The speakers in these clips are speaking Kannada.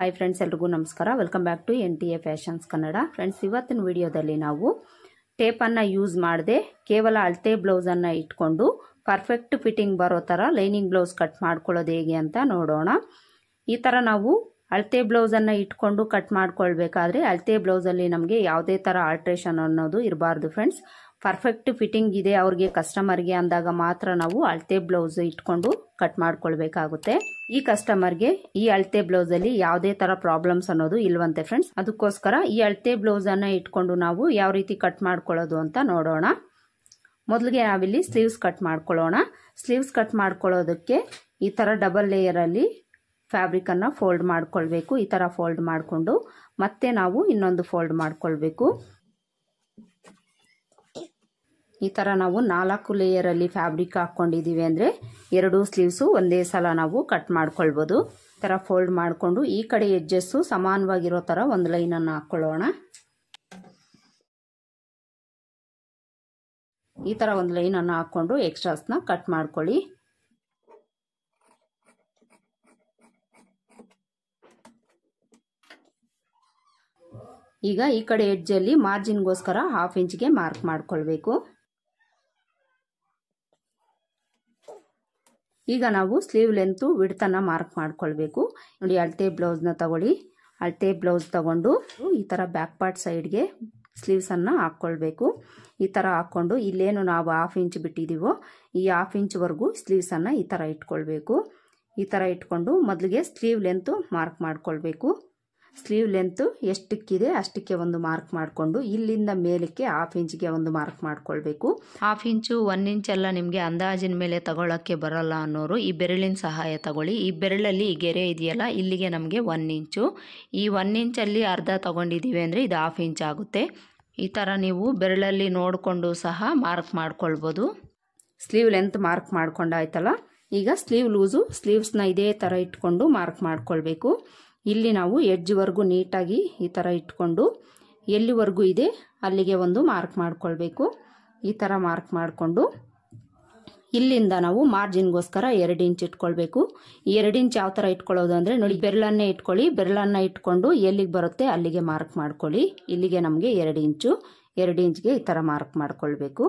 ಹಾಯ್ ಫ್ರೆಂಡ್ಸ್, ಎಲ್ರಿಗೂ ನಮಸ್ಕಾರ. Welcome back to NTA fashions Kannada. Friends, ಇವತ್ತಿನ ವಿಡಿಯೋದಲ್ಲಿ ನಾವು ಟೇಪನ್ನು ಯೂಸ್ ಮಾಡದೆ ಕೇವಲ ಅಳತೆ ಬ್ಲೌಸನ್ನು ಇಟ್ಕೊಂಡು ಪರ್ಫೆಕ್ಟ್ ಫಿಟ್ಟಿಂಗ್ ಬರೋ ಥರ ಲೈನಿಂಗ್ ಬ್ಲೌಸ್ ಕಟ್ ಮಾಡ್ಕೊಳ್ಳೋದು ಹೇಗೆ ಅಂತ ನೋಡೋಣ. ಈ ಥರ ನಾವು ಅಳತೆ ಬ್ಲೌಸನ್ನು ಇಟ್ಕೊಂಡು ಕಟ್ ಮಾಡ್ಕೊಳ್ಬೇಕಾದ್ರೆ ಅಳತೆ ಬ್ಲೌಸಲ್ಲಿ ನಮಗೆ ಯಾವುದೇ ಥರ ಆಲ್ಟ್ರೇಷನ್ ಅನ್ನೋದು ಇರಬಾರ್ದು ಫ್ರೆಂಡ್ಸ್. ಪರ್ಫೆಕ್ಟ್ ಫಿಟ್ಟಿಂಗ್ ಇದೆ ಅವ್ರಿಗೆ, ಕಸ್ಟಮರ್ಗೆ ಅಂದಾಗ ಮಾತ್ರ ನಾವು ಅಳತೆ ಬ್ಲೌಸ್ ಇಟ್ಕೊಂಡು ಕಟ್ ಮಾಡ್ಕೊಳ್ಬೇಕಾಗುತ್ತೆ. ಈ ಕಸ್ಟಮರ್ಗೆ ಈ ಅಳತೆ ಬ್ಲೌಸಲ್ಲಿ ಯಾವುದೇ ಥರ ಪ್ರಾಬ್ಲಮ್ಸ್ ಅನ್ನೋದು ಇಲ್ವಂತೆ ಫ್ರೆಂಡ್ಸ್. ಅದಕ್ಕೋಸ್ಕರ ಈ ಅಳತೆ ಬ್ಲೌಸನ್ನು ಇಟ್ಕೊಂಡು ನಾವು ಯಾವ ರೀತಿ ಕಟ್ ಮಾಡ್ಕೊಳ್ಳೋದು ಅಂತ ನೋಡೋಣ. ಮೊದಲಿಗೆ ನಾವಿಲ್ಲಿ ಸ್ಲೀವ್ಸ್ ಕಟ್ ಮಾಡ್ಕೊಳ್ಳೋಣ. ಸ್ಲೀವ್ಸ್ ಕಟ್ ಮಾಡ್ಕೊಳ್ಳೋದಕ್ಕೆ ಈ ಥರ ಡಬಲ್ ಲೇಯರಲ್ಲಿ ಫ್ಯಾಬ್ರಿಕನ್ನು ಫೋಲ್ಡ್ ಮಾಡ್ಕೊಳ್ಬೇಕು. ಈ ಥರ ಫೋಲ್ಡ್ ಮಾಡಿಕೊಂಡು ಮತ್ತೆ ನಾವು ಇನ್ನೊಂದು ಫೋಲ್ಡ್ ಮಾಡ್ಕೊಳ್ಬೇಕು. ಈ ಥರ ನಾವು 4 ಲೇಯರಲ್ಲಿ ಫ್ಯಾಬ್ರಿಕ್ ಹಾಕ್ಕೊಂಡಿದ್ದೀವಿ ಅಂದರೆ 2 ಸ್ಲೀವ್ಸು ಒಂದೇ ಸಲ ನಾವು ಕಟ್ ಮಾಡ್ಕೊಳ್ಬೋದು. ಈ ಥರ ಫೋಲ್ಡ್ ಮಾಡಿಕೊಂಡು ಈ ಕಡೆ ಎಡ್ಜಸ್ಸು ಸಮಾನವಾಗಿರೋ ಥರ ಒಂದು ಲೈನನ್ನು ಹಾಕ್ಕೊಳ್ಳೋಣ. ಈ ಥರ ಒಂದು ಲೈನನ್ನು ಹಾಕ್ಕೊಂಡು ಎಕ್ಸ್ಟ್ರಾಸ್ನ ಕಟ್ ಮಾಡ್ಕೊಳ್ಳಿ. ಈಗ ಈ ಕಡೆ ಎಡ್ಜಲ್ಲಿ ಮಾರ್ಜಿನ್ಗೋಸ್ಕರ 1/2 ಇಂಚ್ಗೆ ಮಾರ್ಕ್ ಮಾಡ್ಕೊಳ್ಬೇಕು. ಈಗ ನಾವು ಸ್ಲೀವ್ ಲೆಂತು ವಿಡ್ತನ್ನು ಮಾರ್ಕ್ ಮಾಡ್ಕೊಳ್ಬೇಕು. ನೋಡಿ, ಅಳತೆ ಬ್ಲೌಸ್ನ ತಗೊಳ್ಳಿ. ಅಳತೆ ಬ್ಲೌಸ್ ತಗೊಂಡು ಈ ಥರ ಬ್ಯಾಕ್ ಪಾರ್ಟ್ ಸೈಡ್ಗೆ ಸ್ಲೀವ್ಸನ್ನು ಹಾಕ್ಕೊಳ್ಬೇಕು. ಈ ಥರ ಹಾಕ್ಕೊಂಡು ಇಲ್ಲೇನು ನಾವು 1/2 ಇಂಚ್ ಬಿಟ್ಟಿದ್ದೀವೋ ಈ 1/2 ಇಂಚ್ವರೆಗೂ ಸ್ಲೀವ್ಸನ್ನು ಈ ಥರ ಇಟ್ಕೊಳ್ಬೇಕು. ಈ ಥರ ಇಟ್ಕೊಂಡು ಮೊದಲಿಗೆ ಸ್ಲೀವ್ ಲೆಂತು ಮಾರ್ಕ್ ಮಾಡ್ಕೊಳ್ಬೇಕು. ಸ್ಲೀವ್ ಲೆಂತು ಎಷ್ಟಕ್ಕಿದೆ ಅಷ್ಟಕ್ಕೆ ಒಂದು ಮಾರ್ಕ್ ಮಾಡಿಕೊಂಡು ಇಲ್ಲಿಂದ ಮೇಲಕ್ಕೆ 1/2 ಇಂಚ್ಗೆ ಒಂದು ಮಾರ್ಕ್ ಮಾಡ್ಕೊಳ್ಬೇಕು. 1/2 ಇಂಚು 1 ಇಂಚ್ ಎಲ್ಲ ನಿಮಗೆ ಅಂದಾಜಿನ ಮೇಲೆ ತಗೊಳ್ಳೋಕ್ಕೆ ಬರಲ್ಲ ಅನ್ನೋರು ಈ ಬೆರಳಿನ ಸಹಾಯ ತಗೊಳ್ಳಿ. ಈ ಬೆರಳಲ್ಲಿ ಈ ಗೆರೆ ಇದೆಯಲ್ಲ, ಇಲ್ಲಿಗೆ ನಮಗೆ 1 ಇಂಚು. ಈ 1 ಇಂಚಲ್ಲಿ ಅರ್ಧ ತಗೊಂಡಿದ್ದೀವಿ ಅಂದರೆ ಇದು 1/2 ಇಂಚ್ ಆಗುತ್ತೆ. ಈ ಥರ ನೀವು ಬೆರಳಲ್ಲಿ ನೋಡಿಕೊಂಡು ಸಹ ಮಾರ್ಕ್ ಮಾಡ್ಕೊಳ್ಬೋದು. ಸ್ಲೀವ್ ಲೆಂತ್ ಮಾರ್ಕ್ ಮಾಡ್ಕೊಂಡಾಯ್ತಲ್ಲ, ಈಗ ಸ್ಲೀವ್ ಲೂಸು ಸ್ಲೀವ್ಸ್ನ ಇದೇ ಥರ ಇಟ್ಕೊಂಡು ಮಾರ್ಕ್ ಮಾಡ್ಕೊಳ್ಬೇಕು. ಇಲ್ಲಿ ನಾವು ಎಡ್ಜ್ವರೆಗೂ ನೀಟಾಗಿ ಈ ಥರ ಇಟ್ಕೊಂಡು ಎಲ್ಲಿವರೆಗೂ ಇದೆ ಅಲ್ಲಿಗೆ ಒಂದು ಮಾರ್ಕ್ ಮಾಡ್ಕೊಳ್ಬೇಕು. ಈ ಥರ ಮಾರ್ಕ್ ಮಾಡಿಕೊಂಡು ಇಲ್ಲಿಂದ ನಾವು ಮಾರ್ಜಿನ್ಗೋಸ್ಕರ 2 ಇಂಚ್ ಇಟ್ಕೊಳ್ಬೇಕು. ಈ 2 ಇಂಚ್ ಯಾವ ಥರ ಇಟ್ಕೊಳ್ಳೋದು ಅಂದರೆ ನೋಡಿ, ಬೆರಳನ್ನೇ ಇಟ್ಕೊಳ್ಳಿ. ಬೆರಳನ್ನು ಇಟ್ಕೊಂಡು ಎಲ್ಲಿಗೆ ಬರುತ್ತೆ ಅಲ್ಲಿಗೆ ಮಾರ್ಕ್ ಮಾಡ್ಕೊಳ್ಳಿ. ಇಲ್ಲಿಗೆ ನಮಗೆ 2 ಇಂಚು. 2 ಇಂಚ್ಗೆ ಈ ಥರ ಮಾರ್ಕ್ ಮಾಡ್ಕೊಳ್ಬೇಕು.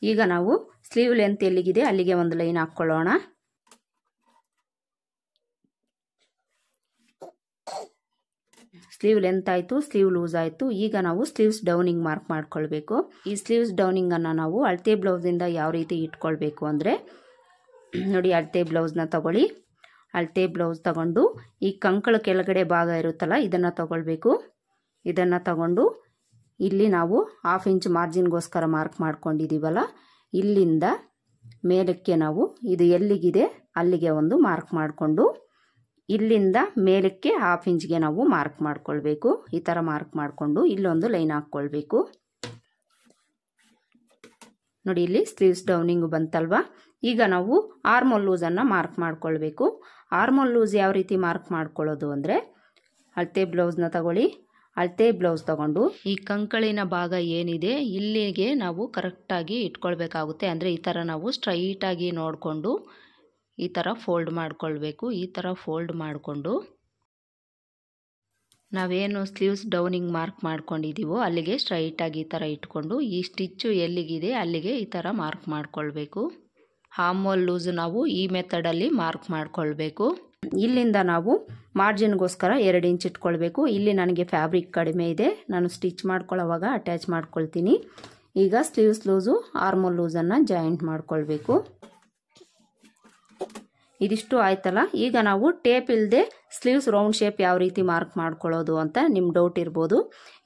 ಈಗ ನಾವು ಸ್ಲೀವ್ ಲೆಂತ್ ಎಲ್ಲಿಗಿದೆ ಅಲ್ಲಿಗೆ ಒಂದು ಲೈನ್ ಹಾಕ್ಕೊಳ್ಳೋಣ. ಸ್ಲೀವ್ ಲೆಂತ್ ಆಯಿತು, ಸ್ಲೀವ್ ಲೂಸ್ ಆಯಿತು. ಈಗ ನಾವು ಸ್ಲೀವ್ಸ್ ಡೌನಿಂಗ್ ಮಾರ್ಕ್ ಮಾಡ್ಕೊಳ್ಬೇಕು. ಈ ಸ್ಲೀವ್ಸ್ ಡೌನಿಂಗನ್ನು ನಾವು ಅಳತೆ ಬ್ಲೌಸಿಂದ ಯಾವ ರೀತಿ ಇಟ್ಕೊಳ್ಬೇಕು ಅಂದರೆ ನೋಡಿ, ಅಳತೆ ಬ್ಲೌಸ್ನ ತಗೊಳ್ಳಿ. ಅಳತೆ ಬ್ಲೌಸ್ ತಗೊಂಡು ಈ ಕಂಕಳ ಕೆಳಗಡೆ ಭಾಗ ಇರುತ್ತಲ್ಲ ಇದನ್ನು ತಗೊಳ್ಬೇಕು. ಇದನ್ನು ತಗೊಂಡು ಇಲ್ಲಿ ನಾವು 1/2 ಇಂಚ್ ಮಾರ್ಜಿನ್ಗೋಸ್ಕರ ಮಾರ್ಕ್ ಮಾಡ್ಕೊಂಡಿದ್ದೀವಲ್ಲ, ಇಲ್ಲಿಂದ ಮೇಲಕ್ಕೆ ನಾವು ಇದು ಎಲ್ಲಿಗಿದೆ ಅಲ್ಲಿಗೆ ಒಂದು ಮಾರ್ಕ್ ಮಾಡಿಕೊಂಡು ಇಲ್ಲಿಂದ ಮೇಲಕ್ಕೆ 1/2 ಇಂಚ್ಗೆ ನಾವು ಮಾರ್ಕ್ ಮಾಡ್ಕೊಳ್ಬೇಕು. ಈ ಥರ ಮಾರ್ಕ್ ಮಾಡಿಕೊಂಡು ಇಲ್ಲೊಂದು ಲೈನ್ ಹಾಕ್ಕೊಳ್ಬೇಕು. ನೋಡಿ, ಇಲ್ಲಿ ಸ್ಲೀವ್ಸ್ ಡೌನಿಂಗ್ ಬಂತಲ್ವಾ. ಈಗ ನಾವು ಆರ್ಮೋಲ್ ಲೂಸನ್ನು ಮಾರ್ಕ್ ಮಾಡ್ಕೊಳ್ಬೇಕು. ಆರ್ಮೋಲ್ ಲೂಸ್ ಯಾವ ರೀತಿ ಮಾರ್ಕ್ ಮಾಡ್ಕೊಳ್ಳೋದು ಅಂದರೆ ಅಳತೆ ಬ್ಲೌಸ್ನ ತಗೊಳ್ಳಿ. ಅಳತೆ ಬ್ಲೌಸ್ ತಗೊಂಡು ಈ ಕಂಕಳಿನ ಭಾಗ ಏನಿದೆ ಇಲ್ಲಿಗೆ ನಾವು ಕರೆಕ್ಟಾಗಿ ಇಟ್ಕೊಳ್ಬೇಕಾಗುತ್ತೆ. ಅಂದರೆ ಈ ಥರ ನಾವು ಸ್ಟ್ರೈಟಾಗಿ ನೋಡಿಕೊಂಡು ಈ ಥರ ಫೋಲ್ಡ್ ಮಾಡ್ಕೊಳ್ಬೇಕು. ಈ ಥರ ಫೋಲ್ಡ್ ಮಾಡಿಕೊಂಡು ನಾವೇನು ಸ್ಲೀವ್ಸ್ ಡೌನಿಂಗ್ ಮಾರ್ಕ್ ಮಾಡ್ಕೊಂಡಿದ್ದೀವೋ ಅಲ್ಲಿಗೆ ಸ್ಟ್ರೈಟಾಗಿ ಈ ಥರ ಇಟ್ಕೊಂಡು ಈ ಸ್ಟಿಚ್ಚು ಎಲ್ಲಿಗಿದೆ ಅಲ್ಲಿಗೆ ಈ ಥರ ಮಾರ್ಕ್ ಮಾಡ್ಕೊಳ್ಬೇಕು. ಆರ್ಮೋಲ್ ಲೂಸ್ ನಾವು ಈ ಮೆಥಡಲ್ಲಿ ಮಾರ್ಕ್ ಮಾಡ್ಕೊಳ್ಬೇಕು. ಇಲ್ಲಿಂದ ನಾವು ಮಾರ್ಜಿನ್ಗೋಸ್ಕರ 2 ಇಂಚ್ ಇಟ್ಕೊಳ್ಬೇಕು. ಇಲ್ಲಿ ನನಗೆ ಫ್ಯಾಬ್ರಿಕ್ ಕಡಿಮೆ ಇದೆ, ನಾನು ಸ್ಟಿಚ್ ಮಾಡ್ಕೊಳ್ಳೋವಾಗ ಅಟ್ಯಾಚ್ ಮಾಡ್ಕೊಳ್ತೀನಿ. ಈಗ ಸ್ಲೀವ್ಸ್ ಲೂಸು ಆರ್ಮೋಲ್ ಲೂಸನ್ನು ಜಾಯಿಂಟ್ ಮಾಡ್ಕೊಳ್ಬೇಕು. ಇದಿಷ್ಟು ಆಯ್ತಲ್ಲ. ಈಗ ನಾವು ಟೇಪ್ ಇಲ್ಲದೆ ಸ್ಲೀವ್ಸ್ ರೌಂಡ್ ಶೇಪ್ ಯಾವ ರೀತಿ ಮಾರ್ಕ್ ಮಾಡ್ಕೊಳ್ಳೋದು ಅಂತ ನಿಮ್ಮ ಡೌಟ್ ಇರ್ಬೋದು.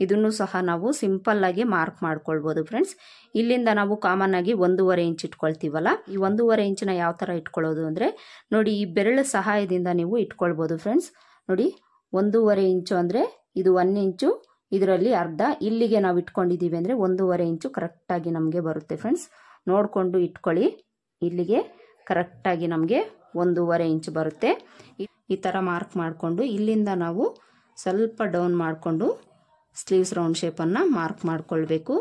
ಇದನ್ನು ಸಹ ನಾವು ಸಿಂಪಲ್ಲಾಗಿ ಮಾರ್ಕ್ ಮಾಡ್ಕೊಳ್ಬೋದು ಫ್ರೆಂಡ್ಸ್. ಇಲ್ಲಿಂದ ನಾವು ಕಾಮನ್ ಆಗಿ 1.5 ಇಂಚ್ ಇಟ್ಕೊಳ್ತೀವಲ್ಲ, ಈ 1.5 ಇಂಚನ್ನ ಯಾವ ಥರ ಇಟ್ಕೊಳ್ಳೋದು ಅಂದರೆ ನೋಡಿ, ಈ ಬೆರಳ ಸಹಾಯದಿಂದ ನೀವು ಇಟ್ಕೊಳ್ಬೋದು ಫ್ರೆಂಡ್ಸ್. ನೋಡಿ, 1.5 ಇಂಚು ಅಂದರೆ ಇದು 1 ಇಂಚು, ಇದರಲ್ಲಿ ಅರ್ಧ ಇಲ್ಲಿಗೆ ನಾವು ಇಟ್ಕೊಂಡಿದ್ದೀವಿ ಅಂದರೆ 1.5 ಇಂಚು ಕರೆಕ್ಟಾಗಿ ನಮಗೆ ಬರುತ್ತೆ ಫ್ರೆಂಡ್ಸ್. ನೋಡಿಕೊಂಡು ಇಟ್ಕೊಳ್ಳಿ. ಇಲ್ಲಿಗೆ ಕರೆಕ್ಟಾಗಿ ನಮಗೆ 1.5 ಇಂಚ್ ಬರುತ್ತೆ. ಈ ಥರ ಮಾರ್ಕ್ ಮಾಡಿಕೊಂಡು ಇಲ್ಲಿಂದ ನಾವು ಸ್ವಲ್ಪ ಡೌನ್ ಮಾಡಿಕೊಂಡು ಸ್ಲೀವ್ಸ್ ರೌಂಡ್ ಶೇಪನ್ನು ಮಾರ್ಕ್ ಮಾಡ್ಕೊಳ್ಬೇಕು.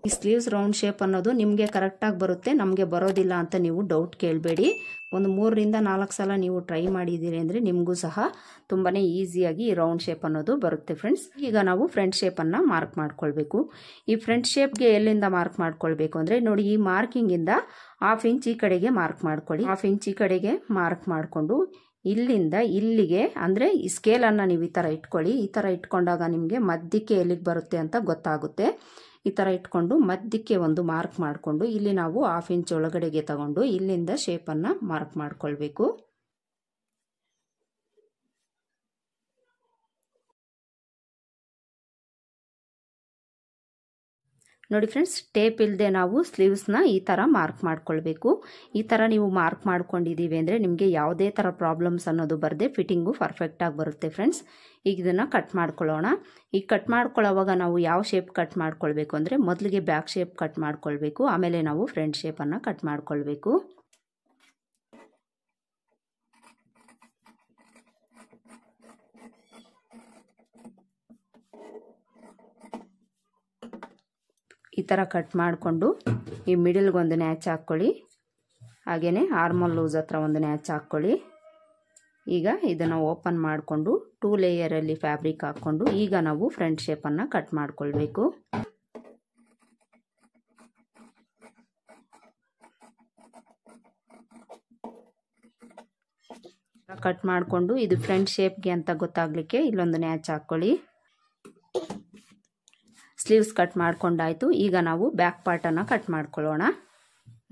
ಈ ಸ್ಲೀವ್ಸ್ ರೌಂಡ್ ಶೇಪ್ ಅನ್ನೋದು ನಿಮಗೆ ಕರೆಕ್ಟಾಗಿ ಬರುತ್ತೆ, ನಮಗೆ ಬರೋದಿಲ್ಲ ಅಂತ ನೀವು ಡೌಟ್ ಕೇಳಬೇಡಿ. ಒಂದು 3 ರಿಂದ 4 ಸಲ ನೀವು ಟ್ರೈ ಮಾಡಿದ್ದೀರಿ ಅಂದರೆ ನಿಮಗೂ ಸಹ ತುಂಬಾ ಈಸಿಯಾಗಿ ಈ ರೌಂಡ್ ಶೇಪ್ ಅನ್ನೋದು ಬರುತ್ತೆ ಫ್ರೆಂಡ್ಸ್. ಈಗ ನಾವು ಫ್ರಂಟ್ ಶೇಪನ್ನು ಮಾರ್ಕ್ ಮಾಡ್ಕೊಳ್ಬೇಕು. ಈ ಫ್ರಂಟ್ ಶೇಪ್ಗೆ ಎಲ್ಲಿಂದ ಮಾರ್ಕ್ ಮಾಡ್ಕೊಳ್ಬೇಕು ಅಂದರೆ ನೋಡಿ, ಈ ಮಾರ್ಕಿಂಗಿಂದ 1/2 ಇಂಚ್ ಈ ಕಡೆಗೆ ಮಾರ್ಕ್ ಮಾಡ್ಕೊಳ್ಳಿ. 1/2 ಇಂಚ್ ಈ ಕಡೆಗೆ ಮಾರ್ಕ್ ಮಾಡಿಕೊಂಡು ಇಲ್ಲಿಂದ ಇಲ್ಲಿಗೆ ಅಂದರೆ ಈ ಸ್ಕೇಲನ್ನು ನೀವು ಈ ಥರ ಇಟ್ಕೊಳ್ಳಿ. ಈ ಥರ ಇಟ್ಕೊಂಡಾಗ ನಿಮಗೆ ಮಧ್ಯಕ್ಕೆ ಎಲ್ಲಿಗೆ ಬರುತ್ತೆ ಅಂತ ಗೊತ್ತಾಗುತ್ತೆ. ಈ ಥರ ಇಟ್ಕೊಂಡು ಮಧ್ಯಕ್ಕೆ ಒಂದು ಮಾರ್ಕ್ ಮಾಡಿಕೊಂಡು ಇಲ್ಲಿ ನಾವು 1/2 ಇಂಚ್ ಒಳಗಡೆಗೆ ತಗೊಂಡು ಇಲ್ಲಿಂದ ಶೇಪನ್ನು ಮಾರ್ಕ್ ಮಾಡ್ಕೊಳ್ಬೇಕು. ನೋಡಿ ಫ್ರೆಂಡ್ಸ್, ಟೇಪ್ ಇಲ್ಲದೆ ನಾವು ಸ್ಲೀವ್ಸ್ನ ಈ ಥರ ಮಾರ್ಕ್ ಮಾಡ್ಕೊಳ್ಬೇಕು. ಈ ಥರ ನೀವು ಮಾರ್ಕ್ ಮಾಡ್ಕೊಂಡಿದ್ದೀವಿ ಅಂದರೆ ನಿಮಗೆ ಯಾವುದೇ ಥರ ಪ್ರಾಬ್ಲಮ್ಸ್ ಅನ್ನೋದು ಬರದೆ ಫಿಟ್ಟಿಂಗು ಪರ್ಫೆಕ್ಟಾಗಿ ಬರುತ್ತೆ ಫ್ರೆಂಡ್ಸ್. ಈಗ ಇದನ್ನು ಕಟ್ ಮಾಡ್ಕೊಳ್ಳೋಣ. ಈಗ ಕಟ್ ಮಾಡ್ಕೊಳ್ಳೋವಾಗ ನಾವು ಯಾವ ಶೇಪ್ ಕಟ್ ಮಾಡ್ಕೊಳ್ಬೇಕು ಅಂದರೆ ಮೊದಲಿಗೆ ಬ್ಯಾಕ್ ಶೇಪ್ ಕಟ್ ಮಾಡ್ಕೊಳ್ಬೇಕು, ಆಮೇಲೆ ನಾವು ಫ್ರಂಟ್ ಶೇಪನ್ನು ಕಟ್ ಮಾಡ್ಕೊಳ್ಬೇಕು. ಈ ಥರ ಕಟ್ ಮಾಡಿಕೊಂಡು ಈ ಮಿಡಲ್ಗೆ ಒಂದು ನ್ಯಾಚ್ ಹಾಕ್ಕೊಳ್ಳಿ. ಹಾಗೆಯೇ ಆರ್ಮೋಲ್ ಲೂಸ್ ಹತ್ರ ಒಂದು ನ್ಯಾಚ್ ಹಾಕ್ಕೊಳ್ಳಿ. ಈಗ ಇದನ್ನು ಓಪನ್ ಮಾಡಿಕೊಂಡು 2 ಲೇಯರಲ್ಲಿ ಫ್ಯಾಬ್ರಿಕ್ ಹಾಕ್ಕೊಂಡು ಈಗ ನಾವು ಫ್ರಂಟ್ ಶೇಪನ್ನು ಕಟ್ ಮಾಡ್ಕೊಳ್ಬೇಕು. ಕಟ್ ಮಾಡಿಕೊಂಡು ಇದು ಫ್ರಂಟ್ ಶೇಪ್ಗೆ ಅಂತ ಗೊತ್ತಾಗಲಿಕ್ಕೆ ಇಲ್ಲೊಂದು ನ್ಯಾಚ್ ಹಾಕ್ಕೊಳ್ಳಿ. ಸ್ಲೀವ್ಸ್ ಕಟ್ ಮಾಡ್ಕೊಂಡಾಯಿತು. ಈಗ ನಾವು ಬ್ಯಾಕ್ ಪಾರ್ಟನ್ನು ಕಟ್ ಮಾಡ್ಕೊಳ್ಳೋಣ.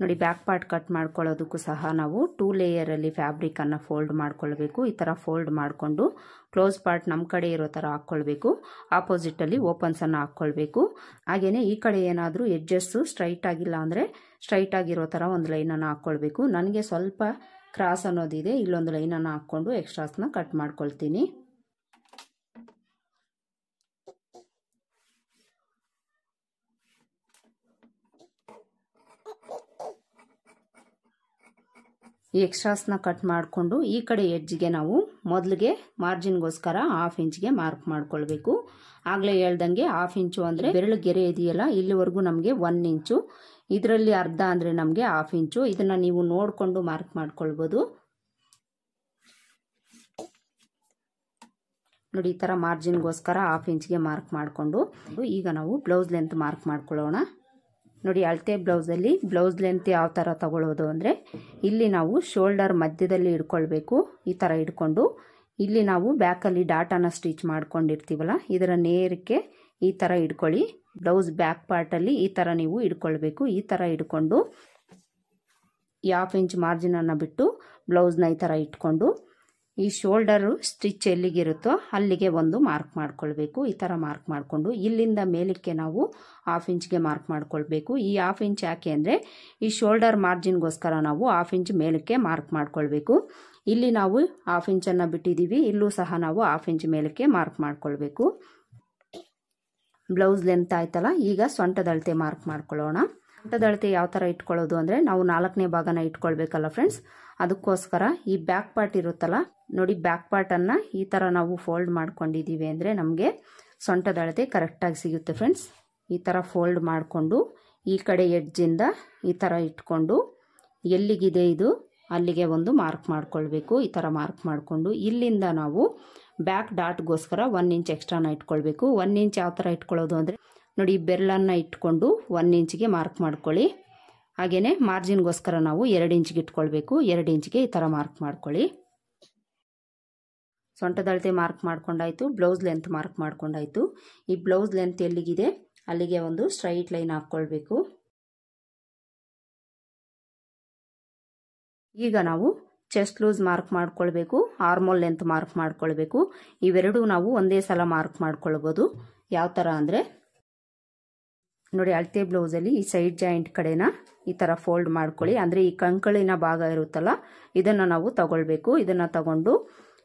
ನೋಡಿ, ಬ್ಯಾಕ್ ಪಾರ್ಟ್ ಕಟ್ ಮಾಡ್ಕೊಳ್ಳೋದಕ್ಕೂ ಸಹ ನಾವು 2 ಲೇಯರಲ್ಲಿ ಫ್ಯಾಬ್ರಿಕನ್ನು ಫೋಲ್ಡ್ ಮಾಡ್ಕೊಳ್ಬೇಕು. ಈ ಥರ ಫೋಲ್ಡ್ ಮಾಡಿಕೊಂಡು ಕ್ಲೋಸ್ ಪಾರ್ಟ್ ನಮ್ಮ ಕಡೆ ಇರೋ ಥರ ಹಾಕ್ಕೊಳ್ಬೇಕು. ಆಪೋಸಿಟಲ್ಲಿ ಓಪನ್ಸನ್ನು ಹಾಕ್ಕೊಳ್ಬೇಕು. ಹಾಗೆಯೇ ಈ ಕಡೆ ಏನಾದರೂ ಎಡ್ಜಸ್ಸು ಸ್ಟ್ರೈಟ್ ಆಗಿಲ್ಲ ಅಂದರೆ ಸ್ಟ್ರೈಟ್ ಆಗಿರೋ ಥರ ಒಂದು ಲೈನನ್ನು ಹಾಕ್ಕೊಳ್ಬೇಕು. ನನಗೆ ಸ್ವಲ್ಪ ಕ್ರಾಸ್ ಅನ್ನೋದಿದೆ, ಇಲ್ಲೊಂದು ಲೈನನ್ನು ಹಾಕ್ಕೊಂಡು ಎಕ್ಸ್ಟ್ರಾಸ್ನ ಕಟ್ ಮಾಡ್ಕೊಳ್ತೀನಿ. ಈ ಎಕ್ಸ್ಟ್ರಾಸ್ನ ಕಟ್ ಮಾಡಿಕೊಂಡು ಈ ಕಡೆ ಎಡ್ಜ್ಗೆ ನಾವು ಮೊದಲಿಗೆ ಮಾರ್ಜಿನ್ಗೋಸ್ಕರ 1/2 ಇಂಚ್ಗೆ ಮಾರ್ಕ್ ಮಾಡ್ಕೊಳ್ಬೇಕು. ಆಗಲೇ ಹೇಳ್ದಂಗೆ 1/2 ಇಂಚು ಅಂದರೆ ಬೆರಳು ಗೆರೆ ಇದೆಯಲ್ಲ ಇಲ್ಲಿವರೆಗೂ ನಮಗೆ 1 ಇಂಚು, ಇದರಲ್ಲಿ ಅರ್ಧ ಅಂದರೆ ನಮಗೆ 1/2 ಇಂಚು. ಇದನ್ನು ನೀವು ನೋಡಿಕೊಂಡು ಮಾರ್ಕ್ ಮಾಡ್ಕೊಳ್ಬೋದು. ನೋಡಿ, ಈ ಥರ ಮಾರ್ಜಿನ್ಗೋಸ್ಕರ 1/2 ಇಂಚ್ಗೆ ಮಾರ್ಕ್ ಮಾಡಿಕೊಂಡು ಈಗ ನಾವು ಬ್ಲೌಸ್ ಲೆಂತ್ ಮಾರ್ಕ್ ಮಾಡ್ಕೊಳ್ಳೋಣ. ನೋಡಿ, ಅಳತೆ ಬ್ಲೌಸಲ್ಲಿ ಬ್ಲೌಸ್ ಲೆಂತ್ ಯಾವ ಥರ ತಗೊಳ್ಳೋದು ಅಂದರೆ ಇಲ್ಲಿ ನಾವು ಶೋಲ್ಡರ್ ಮಧ್ಯದಲ್ಲಿ ಇಟ್ಕೊಳ್ಬೇಕು. ಈ ಥರ ಇಟ್ಕೊಂಡು ಇಲ್ಲಿ ನಾವು ಬ್ಯಾಕಲ್ಲಿ ಡಾಟನ್ನು ಸ್ಟಿಚ್ ಮಾಡ್ಕೊಂಡಿರ್ತೀವಲ್ಲ ಇದರ ನೇರಕ್ಕೆ ಈ ಥರ ಇಟ್ಕೊಳ್ಳಿ. ಬ್ಲೌಸ್ ಬ್ಯಾಕ್ ಪಾರ್ಟಲ್ಲಿ ಈ ಥರ ನೀವು ಇಟ್ಕೊಳ್ಬೇಕು. ಈ ಥರ ಇಟ್ಕೊಂಡು 1/2 ಇಂಚ್ ಮಾರ್ಜಿನನ್ನು ಬಿಟ್ಟು ಬ್ಲೌಸ್ನ ಈ ಥರ ಇಟ್ಕೊಂಡು ಈ ಶೋಲ್ಡರು ಸ್ಟಿಚ್ ಎಲ್ಲಿಗಿರುತ್ತೋ ಅಲ್ಲಿಗೆ ಒಂದು ಮಾರ್ಕ್ ಮಾಡ್ಕೊಳ್ಬೇಕು. ಈ ಥರ ಮಾರ್ಕ್ ಮಾಡಿಕೊಂಡು ಇಲ್ಲಿಂದ ಮೇಲಕ್ಕೆ ನಾವು 1/2 ಇಂಚ್ಗೆ ಮಾರ್ಕ್ ಮಾಡ್ಕೊಳ್ಬೇಕು. ಈ 1/2 ಇಂಚ್ ಯಾಕೆ ಅಂದರೆ ಈ ಶೋಲ್ಡರ್ ಮಾರ್ಜಿನ್ಗೋಸ್ಕರ ನಾವು 1/2 ಇಂಚ್ ಮೇಲಕ್ಕೆ ಮಾರ್ಕ್ ಮಾಡ್ಕೊಳ್ಬೇಕು. ಇಲ್ಲಿ ನಾವು 1/2 ಇಂಚನ್ನು ಬಿಟ್ಟಿದ್ದೀವಿ, ಇಲ್ಲೂ ಸಹ ನಾವು 1/2 ಇಂಚ್ ಮೇಲಕ್ಕೆ ಮಾರ್ಕ್ ಮಾಡ್ಕೊಳ್ಬೇಕು. ಬ್ಲೌಸ್ ಲೆಂತ್ ಆಯ್ತಲ್ಲ, ಈಗ ಸೊಂಟದ ಅಳತೆ ಮಾರ್ಕ್ ಮಾಡ್ಕೊಳ್ಳೋಣ. ಸೊಂಟದ ಅಳತೆ ಯಾವ ಥರ ಇಟ್ಕೊಳ್ಳೋದು ಅಂದರೆ ನಾವು 4ನೇ ಭಾಗನ ಇಟ್ಕೊಳ್ಬೇಕಲ್ಲ ಫ್ರೆಂಡ್ಸ್, ಅದಕ್ಕೋಸ್ಕರ ಈ ಬ್ಯಾಕ್ ಪಾರ್ಟ್ ಇರುತ್ತಲ್ಲ ನೋಡಿ, ಬ್ಯಾಕ್ ಪಾರ್ಟನ್ನು ಈ ಥರ ನಾವು ಫೋಲ್ಡ್ ಮಾಡ್ಕೊಂಡಿದ್ದೀವಿ ಅಂದರೆ ನಮಗೆ ಸೊಂಟದ ಅಳತೆ ಕರೆಕ್ಟಾಗಿ ಸಿಗುತ್ತೆ ಫ್ರೆಂಡ್ಸ್. ಈ ಥರ ಫೋಲ್ಡ್ ಮಾಡಿಕೊಂಡು ಈ ಕಡೆ ಎಡ್ಜಿಂದ ಈ ಥರ ಇಟ್ಕೊಂಡು ಎಲ್ಲಿಗಿದೆ ಇದು ಅಲ್ಲಿಗೆ ಒಂದು ಮಾರ್ಕ್ ಮಾಡ್ಕೊಳ್ಬೇಕು. ಈ ಥರ ಮಾರ್ಕ್ ಮಾಡಿಕೊಂಡು ಇಲ್ಲಿಂದ ನಾವು ಬ್ಯಾಕ್ ಡಾಟ್ಗೋಸ್ಕರ 1 ಇಂಚ್ ಎಕ್ಸ್ಟ್ರಾನ ಇಟ್ಕೊಳ್ಬೇಕು. 1 ಇಂಚ್ ಯಾವ ಥರ ಇಟ್ಕೊಳ್ಳೋದು ಅಂದರೆ ನೋಡಿ, ಬೆರಳನ್ನು ಇಟ್ಕೊಂಡು 1 ಇಂಚ್ಗೆ ಮಾರ್ಕ್ ಮಾಡ್ಕೊಳ್ಳಿ. ಹಾಗೆಯೇ ಮಾರ್ಜಿನ್ಗೋಸ್ಕರ ನಾವು 2 ಇಂಚ್ಗೆ ಇಟ್ಕೊಳ್ಬೇಕು. 2 ಇಂಚ್ಗೆ ಈ ಥರ ಮಾರ್ಕ್ ಮಾಡ್ಕೊಳ್ಳಿ. ಸೊಂಟದ ಅಳತೆ ಮಾರ್ಕ್ ಮಾಡ್ಕೊಂಡಾಯಿತು, ಬ್ಲೌಸ್ ಲೆಂತ್ ಮಾರ್ಕ್ ಮಾಡ್ಕೊಂಡಾಯಿತು. ಈ ಬ್ಲೌಸ್ ಲೆಂತ್ ಎಲ್ಲಿಗಿದೆ ಅಲ್ಲಿಗೆ ಒಂದು ಸ್ಟ್ರೈಟ್ ಲೈನ್ ಹಾಕ್ಕೊಳ್ಬೇಕು. ಈಗ ನಾವು ಚೆಸ್ಟ್ ಲೂಸ್ ಮಾರ್ಕ್ ಮಾಡ್ಕೊಳ್ಬೇಕು, ಆರ್ಮೋಲ್ ಲೆಂತ್ ಮಾರ್ಕ್ ಮಾಡ್ಕೊಳ್ಬೇಕು. ಇವೆರಡೂ ನಾವು ಒಂದೇ ಸಲ ಮಾರ್ಕ್ ಮಾಡ್ಕೊಳ್ಬೋದು. ಯಾವ ಥರ ಅಂದರೆ ನೋಡಿ, ಅಳತೆ ಬ್ಲೌಸಲ್ಲಿ ಈ ಸೈಡ್ ಜಾಯಿಂಟ್ ಕಡೆನ ಈ ಥರ ಫೋಲ್ಡ್ ಮಾಡ್ಕೊಳ್ಳಿ. ಅಂದರೆ ಈ ಕಂಕಳಿನ ಭಾಗ ಇರುತ್ತಲ್ಲ ಇದನ್ನು ನಾವು ತಗೊಳ್ಬೇಕು. ಇದನ್ನು ತಗೊಂಡು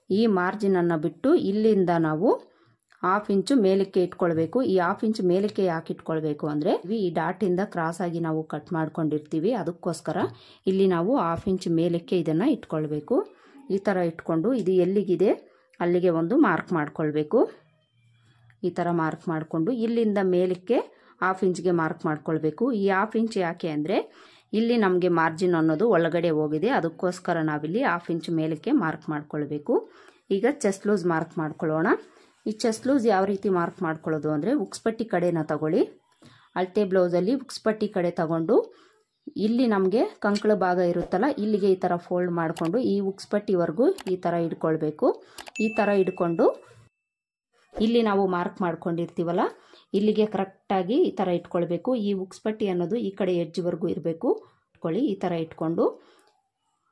ಈ ಮಾರ್ಜಿನನ್ನು ಬಿಟ್ಟು ಇಲ್ಲಿಂದ ನಾವು 1/2 ಇಂಚು ಮೇಲಕ್ಕೆ ಇಟ್ಕೊಳ್ಬೇಕು. ಈ 1/2 ಇಂಚ್ ಮೇಲಕ್ಕೆ ಯಾಕೆ ಇಟ್ಕೊಳ್ಬೇಕು ಅಂದರೆ ಈ ಡಾಟಿಂದ ಕ್ರಾಸ್ ಆಗಿ ನಾವು ಕಟ್ ಮಾಡ್ಕೊಂಡಿರ್ತೀವಿ, ಅದಕ್ಕೋಸ್ಕರ ಇಲ್ಲಿ ನಾವು 1/2 ಇಂಚ್ ಮೇಲಕ್ಕೆ ಇದನ್ನು ಇಟ್ಕೊಳ್ಬೇಕು. ಈ ಥರ ಇಟ್ಕೊಂಡು ಇದು ಎಲ್ಲಿಗಿದೆ ಅಲ್ಲಿಗೆ ಒಂದು ಮಾರ್ಕ್ ಮಾಡ್ಕೊಳ್ಬೇಕು. ಈ ಥರ ಮಾರ್ಕ್ ಮಾಡಿಕೊಂಡು ಇಲ್ಲಿಂದ ಮೇಲಕ್ಕೆ ಹಾಫ್ ಇಂಚ್ಗೆ ಮಾರ್ಕ್ ಮಾಡ್ಕೊಳ್ಬೇಕು. ಈ ಹಾಫ್ ಇಂಚ್ ಯಾಕೆ ಅಂದರೆ ಇಲ್ಲಿ ನಮಗೆ ಮಾರ್ಜಿನ್ ಅನ್ನೋದು ಒಳಗಡೆ ಹೋಗಿದೆ, ಅದಕ್ಕೋಸ್ಕರ ನಾವಿಲ್ಲಿ ಹಾಫ್ ಇಂಚ್ ಮೇಲಕ್ಕೆ ಮಾರ್ಕ್ ಮಾಡ್ಕೊಳ್ಬೇಕು. ಈಗ ಚೆಸ್ಟ್ ಲೂಸ್ ಮಾರ್ಕ್ ಮಾಡ್ಕೊಳ್ಳೋಣ. ಈ ಚೆಸ್ಟ್ ಲೂಸ್ ಯಾವ ರೀತಿ ಮಾರ್ಕ್ ಮಾಡ್ಕೊಳ್ಳೋದು ಅಂದರೆ ಉಕ್ಸ್ಪಟ್ಟಿ ಕಡೆನ ತಗೊಳ್ಳಿ. ಅಳತೆ ಬ್ಲೌಸಲ್ಲಿ ಉಕ್ಸ್ಪಟ್ಟಿ ಕಡೆ ತಗೊಂಡು ಇಲ್ಲಿ ನಮಗೆ ಕಂಕಳ ಭಾಗ ಇರುತ್ತಲ್ಲ, ಇಲ್ಲಿಗೆ ಈ ಥರ ಫೋಲ್ಡ್ ಮಾಡಿಕೊಂಡು ಈ ಉಕ್ಸ್ಪಟ್ಟಿವರೆಗೂ ಈ ಥರ ಇಟ್ಕೊಳ್ಬೇಕು. ಈ ಥರ ಇಟ್ಕೊಂಡು ಇಲ್ಲಿ ನಾವು ಮಾರ್ಕ್ ಮಾಡ್ಕೊಂಡಿರ್ತೀವಲ್ಲ, ಇಲ್ಲಿಗೆ ಕರೆಕ್ಟಾಗಿ ಈ ಥರ ಇಟ್ಕೊಳ್ಬೇಕು. ಈ ಉಕ್ಸ್ಪಟ್ಟಿ ಅನ್ನೋದು ಈ ಕಡೆ ಎಡ್ಜ್ವರೆಗೂ ಇರಬೇಕು. ಇಟ್ಕೊಳ್ಳಿ. ಈ ಥರ ಇಟ್ಕೊಂಡು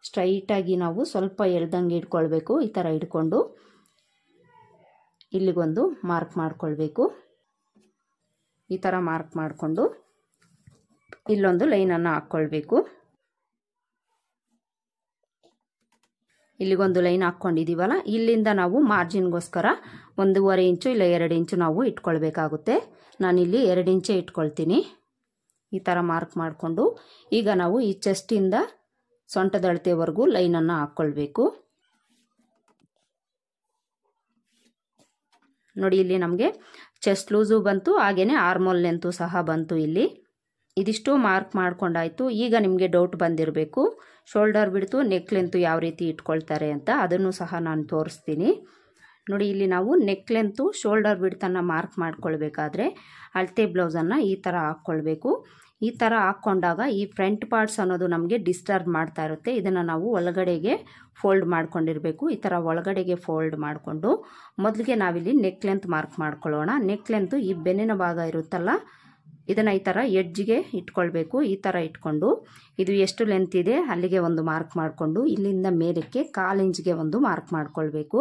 ಸ್ಟ್ರೈಟಾಗಿ ನಾವು ಸ್ವಲ್ಪ ಎಳ್ದಂಗೆ ಇಟ್ಕೊಳ್ಬೇಕು. ಈ ಥರ ಇಟ್ಕೊಂಡು ಇಲ್ಲಿಗೊಂದು ಮಾರ್ಕ್ ಮಾಡ್ಕೊಳ್ಬೇಕು. ಈ ಥರ ಮಾರ್ಕ್ ಮಾಡಿಕೊಂಡು ಇಲ್ಲೊಂದು ಲೈನನ್ನು ಹಾಕ್ಕೊಳ್ಬೇಕು. ಇಲ್ಲಿಗೊಂದು ಲೈನ್ ಹಾಕ್ಕೊಂಡಿದ್ದೀವಲ್ಲ, ಇಲ್ಲಿಂದ ನಾವು ಮಾರ್ಜಿನ್ಗೋಸ್ಕರ 1.5 ಇಂಚು ಇಲ್ಲ 2 ಇಂಚು ನಾವು ಇಟ್ಕೊಳ್ಬೇಕಾಗುತ್ತೆ. ನಾನಿಲ್ಲಿ 2 ಇಂಚೇ ಇಟ್ಕೊಳ್ತೀನಿ. ಈ ಥರ ಮಾರ್ಕ್ ಮಾಡಿಕೊಂಡು ಈಗ ನಾವು ಈ ಚೆಸ್ಟಿಂದ ಸೊಂಟದ ಅಳತೆವರೆಗೂ ಲೈನನ್ನು ಹಾಕ್ಕೊಳ್ಬೇಕು. ನೋಡಿ, ಇಲ್ಲಿ ನಮಗೆ ಚೆಸ್ಟ್ ಲೂಸು ಬಂತು, ಹಾಗೆಯೇ ಆರ್ಮೋಲ್ ಲೆಂತು ಸಹ ಬಂತು. ಇಲ್ಲಿ ಇದಿಷ್ಟು ಮಾರ್ಕ್ ಮಾಡ್ಕೊಂಡಾಯ್ತು. ಈಗ ನಿಮಗೆ ಡೌಟ್ ಬಂದಿರಬೇಕು, ಶೋಲ್ಡರ್ ಬಿಡ್ತು ನೆಕ್ ಲೆಂತು ಯಾವ ರೀತಿ ಇಟ್ಕೊಳ್ತಾರೆ ಅಂತ. ಅದನ್ನು ಸಹ ನಾನು ತೋರಿಸ್ತೀನಿ. ನೋಡಿ, ಇಲ್ಲಿ ನಾವು ನೆಕ್ ಲೆಂತು ಶೋಲ್ಡರ್ ಬಿಡ್ತನ್ನು ಮಾರ್ಕ್ ಮಾಡ್ಕೊಳ್ಬೇಕಾದ್ರೆ ಅಳತೆ ಬ್ಲೌಸನ್ನು ಈ ಥರ ಹಾಕ್ಕೊಳ್ಬೇಕು. ಈ ಥರ ಹಾಕ್ಕೊಂಡಾಗ ಈ ಫ್ರಂಟ್ ಪಾರ್ಟ್ಸ್ ಅನ್ನೋದು ನಮಗೆ ಡಿಸ್ಟರ್ಬ್ ಮಾಡ್ತಾ ಇರುತ್ತೆ. ಇದನ್ನು ನಾವು ಒಳಗಡೆಗೆ ಫೋಲ್ಡ್ ಮಾಡ್ಕೊಂಡಿರಬೇಕು. ಈ ಥರ ಒಳಗಡೆಗೆ ಫೋಲ್ಡ್ ಮಾಡಿಕೊಂಡು ಮೊದಲಿಗೆ ನಾವಿಲ್ಲಿ ನೆಕ್ ಲೆಂತ್ ಮಾರ್ಕ್ ಮಾಡ್ಕೊಳ್ಳೋಣ. ನೆಕ್ ಲೆಂತು ಈ ಬೆನ್ನಿನ ಭಾಗ ಇರುತ್ತಲ್ಲ, ಇದನ್ನು ಈ ಥರ ಎಡ್ಜ್ಗೆ ಇಟ್ಕೊಳ್ಬೇಕು. ಈ ಥರ ಇಟ್ಕೊಂಡು ಇದು ಎಷ್ಟು ಲೆಂತ್ ಇದೆ ಅಲ್ಲಿಗೆ ಒಂದು ಮಾರ್ಕ್ ಮಾಡಿಕೊಂಡು ಇಲ್ಲಿಂದ ಮೇಲಕ್ಕೆ 1/4 ಇಂಚ್ಗೆ ಒಂದು ಮಾರ್ಕ್ ಮಾಡ್ಕೊಳ್ಬೇಕು.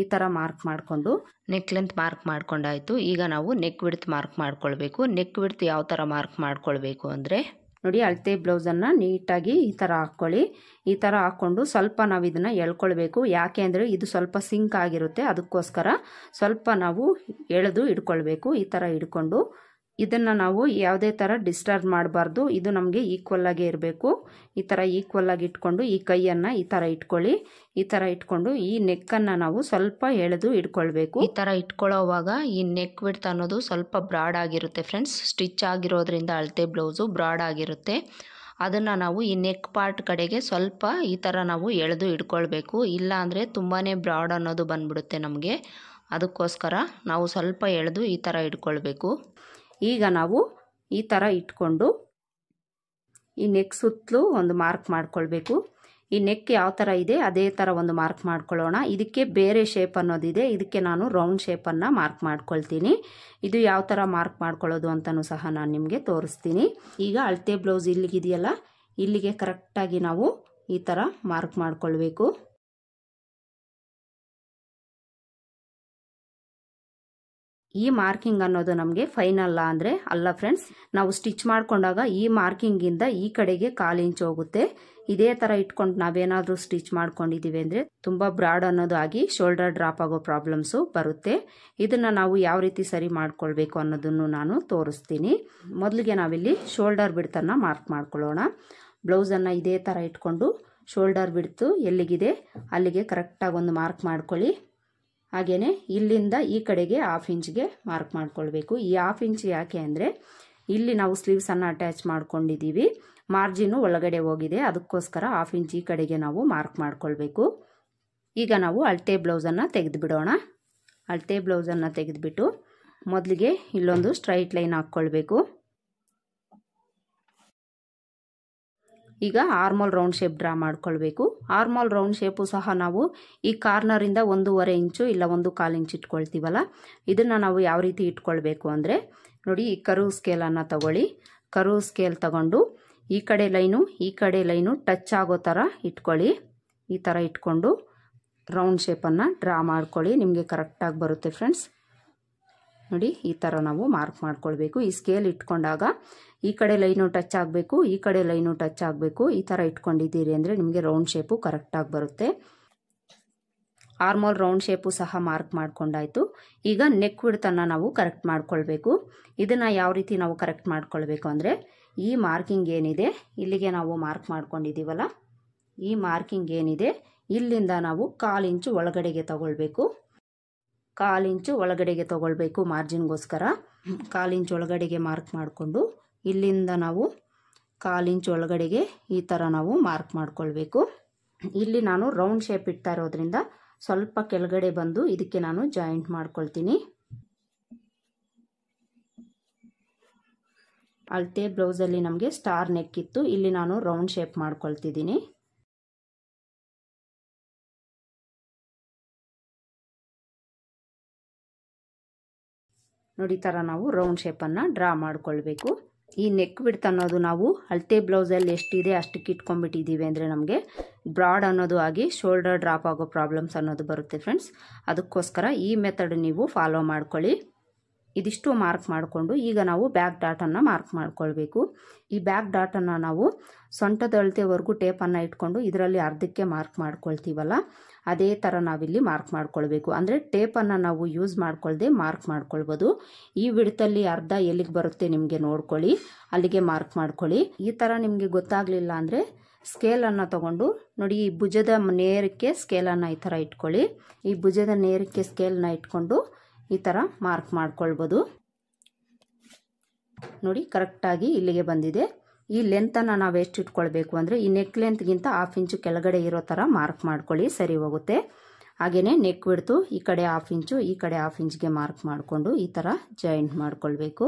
ಈ ಥರ ಮಾರ್ಕ್ ಮಾಡಿಕೊಂಡು ನೆಕ್ ಲೆಂತ್ ಮಾರ್ಕ್ ಮಾಡ್ಕೊಂಡಾಯಿತು. ಈಗ ನಾವು ನೆಕ್ ವಿಡ್ತ್ ಮಾರ್ಕ್ ಮಾಡ್ಕೊಳ್ಬೇಕು. ನೆಕ್ ವಿಡ್ತ್ ಯಾವ ಥರ ಮಾರ್ಕ್ ಮಾಡ್ಕೊಳ್ಬೇಕು ಅಂದರೆ ನೋಡಿ, ಅಳತೆ ಬ್ಲೌಸನ್ನು ನೀಟಾಗಿ ಈ ಥರ ಹಾಕ್ಕೊಳ್ಳಿ. ಈ ಥರ ಹಾಕ್ಕೊಂಡು ಸ್ವಲ್ಪ ನಾವು ಇದನ್ನು ಎಳ್ಕೊಳ್ಬೇಕು. ಯಾಕೆ ಅಂದರೆ ಇದು ಸ್ವಲ್ಪ ಸಿಂಕ್ ಆಗಿರುತ್ತೆ, ಅದಕ್ಕೋಸ್ಕರ ಸ್ವಲ್ಪ ನಾವು ಎಳೆದು ಇಟ್ಕೊಳ್ಬೇಕು. ಈ ಥರ ಇಟ್ಕೊಂಡು ಇದನ್ನು ನಾವು ಯಾವುದೇ ಥರ ಡಿಸ್ಟರ್ಬ್ ಮಾಡಬಾರ್ದು. ಇದು ನಮಗೆ ಈಕ್ವಲ್ ಆಗಿ ಇರಬೇಕು. ಈ ಥರ ಈಕ್ವಲ್ ಆಗಿ ಇಟ್ಕೊಂಡು ಈ ಕೈಯನ್ನು ಈ ಥರ ಇಟ್ಕೊಳ್ಳಿ. ಈ ಥರ ಇಟ್ಕೊಂಡು ಈ ನೆಕ್ಕನ್ನು ನಾವು ಸ್ವಲ್ಪ ಎಳೆದು ಇಟ್ಕೊಳ್ಬೇಕು. ಈ ಥರ ಇಟ್ಕೊಳ್ಳೋವಾಗ ಈ ನೆಕ್ ವಿಡ್ತ್ ಅನ್ನೋದು ಸ್ವಲ್ಪ ಬ್ರಾಡ್ ಆಗಿರುತ್ತೆ ಫ್ರೆಂಡ್ಸ್. ಸ್ಟಿಚ್ ಆಗಿರೋದ್ರಿಂದ ಅಳತೆ ಬ್ಲೌಸು ಬ್ರಾಡ್ ಆಗಿರುತ್ತೆ. ಅದನ್ನು ನಾವು ಈ ನೆಕ್ ಪಾರ್ಟ್ ಕಡೆಗೆ ಸ್ವಲ್ಪ ಈ ಥರ ನಾವು ಎಳೆದು ಇಟ್ಕೊಳ್ಬೇಕು. ಇಲ್ಲ ಅಂದರೆ ತುಂಬಾ ಬ್ರಾಡ್ ಅನ್ನೋದು ಬಂದ್ಬಿಡುತ್ತೆ ನಮಗೆ. ಅದಕ್ಕೋಸ್ಕರ ನಾವು ಸ್ವಲ್ಪ ಎಳೆದು ಈ ಥರ ಇಟ್ಕೊಳ್ಬೇಕು. ಈಗ ನಾವು ಈ ಥರ ಇಟ್ಕೊಂಡು ಈ ನೆಕ್ ಸುತ್ತಲೂ ಒಂದು ಮಾರ್ಕ್ ಮಾಡ್ಕೊಳ್ಬೇಕು. ಈ ನೆಕ್ ಯಾವ ಥರ ಇದೆ ಅದೇ ಥರ ಒಂದು ಮಾರ್ಕ್ ಮಾಡ್ಕೊಳ್ಳೋಣ. ಇದಕ್ಕೆ ಬೇರೆ ಶೇಪ್ ಅನ್ನೋದಿದೆ, ಇದಕ್ಕೆ ನಾನು ರೌಂಡ್ ಶೇಪನ್ನು ಮಾರ್ಕ್ ಮಾಡ್ಕೊಳ್ತೀನಿ. ಇದು ಯಾವ ಥರ ಮಾರ್ಕ್ ಮಾಡ್ಕೊಳ್ಳೋದು ಅಂತಲೂ ಸಹ ನಾನು ನಿಮಗೆ ತೋರಿಸ್ತೀನಿ. ಈಗ ಅಳತೆ ಬ್ಲೌಸ್ ಇಲ್ಲಿಗಿದೆಯಲ್ಲ, ಇಲ್ಲಿಗೆ ಕರೆಕ್ಟಾಗಿ ನಾವು ಈ ಥರ ಮಾರ್ಕ್ ಮಾಡ್ಕೊಳ್ಬೇಕು. ಈ ಮಾರ್ಕಿಂಗ್ ಅನ್ನೋದು ನಮಗೆ ಫೈನಲ್ ಅಂದರೆ ಅಲ್ಲ ಫ್ರೆಂಡ್ಸ್. ನಾವು ಸ್ಟಿಚ್ ಮಾಡ್ಕೊಂಡಾಗ ಈ ಮಾರ್ಕಿಂಗಿಂದ ಈ ಕಡೆಗೆ 1/4 ಇಂಚ್ ಹೋಗುತ್ತೆ. ಇದೇ ಥರ ಇಟ್ಕೊಂಡು ನಾವೇನಾದರೂ ಸ್ಟಿಚ್ ಮಾಡ್ಕೊಂಡಿದ್ದೀವಿ ಅಂದರೆ ತುಂಬ ಬ್ರಾಡ್ ಅನ್ನೋದು ಆಗಿ ಶೋಲ್ಡರ್ ಡ್ರಾಪ್ ಆಗೋ ಪ್ರಾಬ್ಲಮ್ಸು ಬರುತ್ತೆ. ಇದನ್ನು ನಾವು ಯಾವ ರೀತಿ ಸರಿ ಮಾಡ್ಕೊಳ್ಬೇಕು ಅನ್ನೋದನ್ನು ನಾನು ತೋರಿಸ್ತೀನಿ. ಮೊದಲಿಗೆ ನಾವಿಲ್ಲಿ ಶೋಲ್ಡರ್ ಬಿಡ್ತನ್ನು ಮಾರ್ಕ್ ಮಾಡ್ಕೊಳ್ಳೋಣ. ಬ್ಲೌಸನ್ನು ಇದೇ ಥರ ಇಟ್ಕೊಂಡು ಶೋಲ್ಡರ್ ಬಿಡ್ತು ಎಲ್ಲಿಗಿದೆ ಅಲ್ಲಿಗೆ ಕರೆಕ್ಟಾಗಿ ಒಂದು ಮಾರ್ಕ್ ಮಾಡ್ಕೊಳ್ಳಿ. ಹಾಗೆಯೇ ಇಲ್ಲಿಂದ ಈ ಕಡೆಗೆ 1/2 ಇಂಚ್ಗೆ ಮಾರ್ಕ್ ಮಾಡ್ಕೊಳ್ಬೇಕು. ಈ 1/2 ಇಂಚ್ ಯಾಕೆ ಅಂದರೆ ಇಲ್ಲಿ ನಾವು ಸ್ಲೀವ್ಸನ್ನು ಅಟ್ಯಾಚ್ ಮಾಡ್ಕೊಂಡಿದ್ದೀವಿ, ಮಾರ್ಜಿನು ಒಳಗಡೆ ಹೋಗಿದೆ, ಅದಕ್ಕೋಸ್ಕರ 1/2 ಇಂಚ್ ಈ ಕಡೆಗೆ ನಾವು ಮಾರ್ಕ್ ಮಾಡ್ಕೊಳ್ಬೇಕು. ಈಗ ನಾವು ಅಳತೆ ಬ್ಲೌಸನ್ನು ತೆಗೆದುಬಿಡೋಣ. ಅಳತೆ ಬ್ಲೌಸನ್ನು ತೆಗೆದುಬಿಟ್ಟು ಮೊದಲಿಗೆ ಇಲ್ಲೊಂದು ಸ್ಟ್ರೈಟ್ ಲೈನ್ ಹಾಕ್ಕೊಳ್ಬೇಕು. ಈಗ ಆರ್ಮೋಲ್ ರೌಂಡ್ ಶೇಪ್ ಡ್ರಾ ಮಾಡ್ಕೊಳ್ಬೇಕು. ಆರ್ಮೋಲ್ ರೌಂಡ್ ಶೇಪು ಸಹ ನಾವು ಈ ಕಾರ್ನರಿಂದ 1.5 ಇಂಚು ಇಲ್ಲ 1/4 ಇಂಚ್ ಇಟ್ಕೊಳ್ತೀವಲ್ಲ, ಇದನ್ನು ನಾವು ಯಾವ ರೀತಿ ಇಟ್ಕೊಳ್ಬೇಕು ಅಂದರೆ ನೋಡಿ, ಈ ಕರ್ವ್ ಸ್ಕೇಲನ್ನು ತಗೊಳ್ಳಿ. ಕರ್ವ್ ಸ್ಕೇಲ್ ತಗೊಂಡು ಈ ಕಡೆ ಲೈನು ಟಚ್ ಆಗೋ ಥರ ಇಟ್ಕೊಳ್ಳಿ. ಈ ಥರ ಇಟ್ಕೊಂಡು ರೌಂಡ್ ಶೇಪನ್ನು ಡ್ರಾ ಮಾಡ್ಕೊಳ್ಳಿ. ನಿಮಗೆ ಕರೆಕ್ಟಾಗಿ ಬರುತ್ತೆ ಫ್ರೆಂಡ್ಸ್. ನೋಡಿ, ಈ ಥರ ನಾವು ಮಾರ್ಕ್ ಮಾಡ್ಕೊಳ್ಬೇಕು. ಈ ಸ್ಕೇಲ್ ಇಟ್ಕೊಂಡಾಗ ಈ ಕಡೆ ಲೈನು ಟಚ್ ಆಗಬೇಕು, ಈ ಕಡೆ ಲೈನು ಟಚ್ ಆಗಬೇಕು. ಈ ಥರ ಇಟ್ಕೊಂಡಿದ್ದೀರಿ ಅಂದರೆ ನಿಮಗೆ ರೌಂಡ್ ಶೇಪು ಕರೆಕ್ಟಾಗಿ ಬರುತ್ತೆ. ಆರ್ಮೋಲ್ ರೌಂಡ್ ಶೇಪು ಸಹ ಮಾರ್ಕ್ ಮಾಡ್ಕೊಂಡಾಯಿತು. ಈಗ ನೆಕ್ ವಿಡ್ತನ್ನು ನಾವು ಕರೆಕ್ಟ್ ಮಾಡ್ಕೊಳ್ಬೇಕು. ಇದನ್ನು ಯಾವ ರೀತಿ ನಾವು ಕರೆಕ್ಟ್ ಮಾಡ್ಕೊಳ್ಬೇಕು ಅಂದರೆ ಈ ಮಾರ್ಕಿಂಗ್ ಏನಿದೆ ಇಲ್ಲಿಗೆ ನಾವು ಮಾರ್ಕ್ ಮಾಡ್ಕೊಂಡಿದ್ದೀವಲ್ಲ, ಈ ಮಾರ್ಕಿಂಗ್ ಏನಿದೆ ಇಲ್ಲಿಂದ ನಾವು 1/4 ಇಂಚು ಒಳಗಡೆಗೆ ತಗೊಳ್ಬೇಕು. 1/4 ಇಂಚು ಒಳಗಡೆಗೆ ತಗೊಳ್ಬೇಕು ಮಾರ್ಜಿನ್ಗೋಸ್ಕರ. 1/4 ಇಂಚು ಒಳಗಡೆಗೆ ಮಾರ್ಕ್ ಮಾಡಿಕೊಂಡು ಇಲ್ಲಿಂದ ನಾವು 1/4 ಇಂಚು ಒಳಗಡೆಗೆ ಈ ಥರ ನಾವು ಮಾರ್ಕ್ ಮಾಡ್ಕೊಳ್ಬೇಕು. ಇಲ್ಲಿ ನಾನು ರೌಂಡ್ ಶೇಪ್ ಇಡ್ತಾ ಇರೋದ್ರಿಂದ ಸ್ವಲ್ಪ ಕೆಳಗಡೆ ಬಂದು ಇದಕ್ಕೆ ನಾನು ಜಾಯಿಂಟ್ ಮಾಡ್ಕೊಳ್ತೀನಿ. ಅಳತೆ ಬ್ಲೌಸಲ್ಲಿ ನಮಗೆ ಸ್ಟಾರ್ ನೆಕ್ ಇತ್ತು, ಇಲ್ಲಿ ನಾನು ರೌಂಡ್ ಶೇಪ್ ಮಾಡ್ಕೊಳ್ತಿದ್ದೀನಿ. ನೋಡಿ ಈ ಥರ ನಾವು ರೌಂಡ್ ಶೇಪನ್ನು ಡ್ರಾ ಮಾಡ್ಕೊಳ್ಬೇಕು. ಈ ನೆಕ್ ವಿಡ್ತ್ ಅನ್ನೋದು ನಾವು ಅಳತೆ ಬ್ಲೌಸಲ್ಲಿ ಎಷ್ಟಿದೆ ಅಷ್ಟಕ್ಕೆ ಇಟ್ಕೊಂಡ್ಬಿಟ್ಟಿದ್ದೀವಿ ಅಂದರೆ ನಮಗೆ ಬ್ರಾಡ್ ಅನ್ನೋದು ಆಗಿ ಶೋಲ್ಡರ್ ಡ್ರಾಪ್ ಆಗೋ ಪ್ರಾಬ್ಲಮ್ಸ್ ಅನ್ನೋದು ಬರುತ್ತೆ ಫ್ರೆಂಡ್ಸ್. ಅದಕ್ಕೋಸ್ಕರ ಈ ಮೆಥಡ್ ನೀವು ಫಾಲೋ ಮಾಡ್ಕೊಳ್ಳಿ. ಇದಿಷ್ಟು ಮಾರ್ಕ್ ಮಾಡಿಕೊಂಡು ಈಗ ನಾವು ಬ್ಯಾಕ್ ಡಾಟನ್ನು ಮಾರ್ಕ್ ಮಾಡ್ಕೊಳ್ಬೇಕು. ಈ ಬ್ಯಾಕ್ ಡಾಟನ್ನು ನಾವು ಸೊಂಟದ ಅಳತೆವರೆಗೂ ಟೇಪನ್ನು ಇಟ್ಕೊಂಡು ಇದರಲ್ಲಿ ಅರ್ಧಕ್ಕೆ ಮಾರ್ಕ್ ಮಾಡ್ಕೊಳ್ತೀವಲ್ಲ, ಅದೇ ಥರ ನಾವಿಲ್ಲಿ ಮಾರ್ಕ್ ಮಾಡ್ಕೊಳ್ಬೇಕು. ಅಂದರೆ ಟೇಪನ್ನು ನಾವು ಯೂಸ್ ಮಾಡ್ಕೊಳ್ದೆ ಮಾರ್ಕ್ ಮಾಡ್ಕೊಳ್ಬೋದು. ಈ ವಿಡ್ತಲ್ಲಿ ಅರ್ಧ ಎಲ್ಲಿಗೆ ಬರುತ್ತೆ ನಿಮಗೆ ನೋಡ್ಕೊಳ್ಳಿ, ಅಲ್ಲಿಗೆ ಮಾರ್ಕ್ ಮಾಡ್ಕೊಳ್ಳಿ. ಈ ಥರ ನಿಮಗೆ ಗೊತ್ತಾಗಲಿಲ್ಲ ಅಂದರೆ ಸ್ಕೇಲನ್ನು ತಗೊಂಡು ನೋಡಿ, ಈ ಭುಜದ ನೇರಕ್ಕೆ ಸ್ಕೇಲನ್ನು ಈ ಥರ ಇಟ್ಕೊಳ್ಳಿ. ಈ ಭುಜದ ನೇರಕ್ಕೆ ಸ್ಕೇಲನ್ನ ಇಟ್ಕೊಂಡು ಈ ಥರ ಮಾರ್ಕ್ ಮಾಡ್ಕೊಳ್ಬೋದು. ನೋಡಿ ಕರೆಕ್ಟಾಗಿ ಇಲ್ಲಿಗೆ ಬಂದಿದೆ. ಈ ಲೆಂತನ್ನು ನಾವು ಎಷ್ಟು ಇಟ್ಕೊಳ್ಬೇಕು ಅಂದರೆ ಈ ನೆಕ್ ಲೆಂತ್ಗಿಂತ 1/2 ಇಂಚು ಕೆಳಗಡೆ ಇರೋ ಥರ ಮಾರ್ಕ್ ಮಾಡ್ಕೊಳ್ಳಿ, ಸರಿ ಹೋಗುತ್ತೆ. ಹಾಗೆಯೇ ನೆಕ್ ಬಿಡ್ತು ಈ ಕಡೆ 1/2 ಇಂಚು ಈ ಕಡೆ 1/2 ಇಂಚ್ಗೆ ಮಾರ್ಕ್ ಮಾಡಿಕೊಂಡು ಈ ಥರ ಜಾಯಿಂಟ್ ಮಾಡ್ಕೊಳ್ಬೇಕು.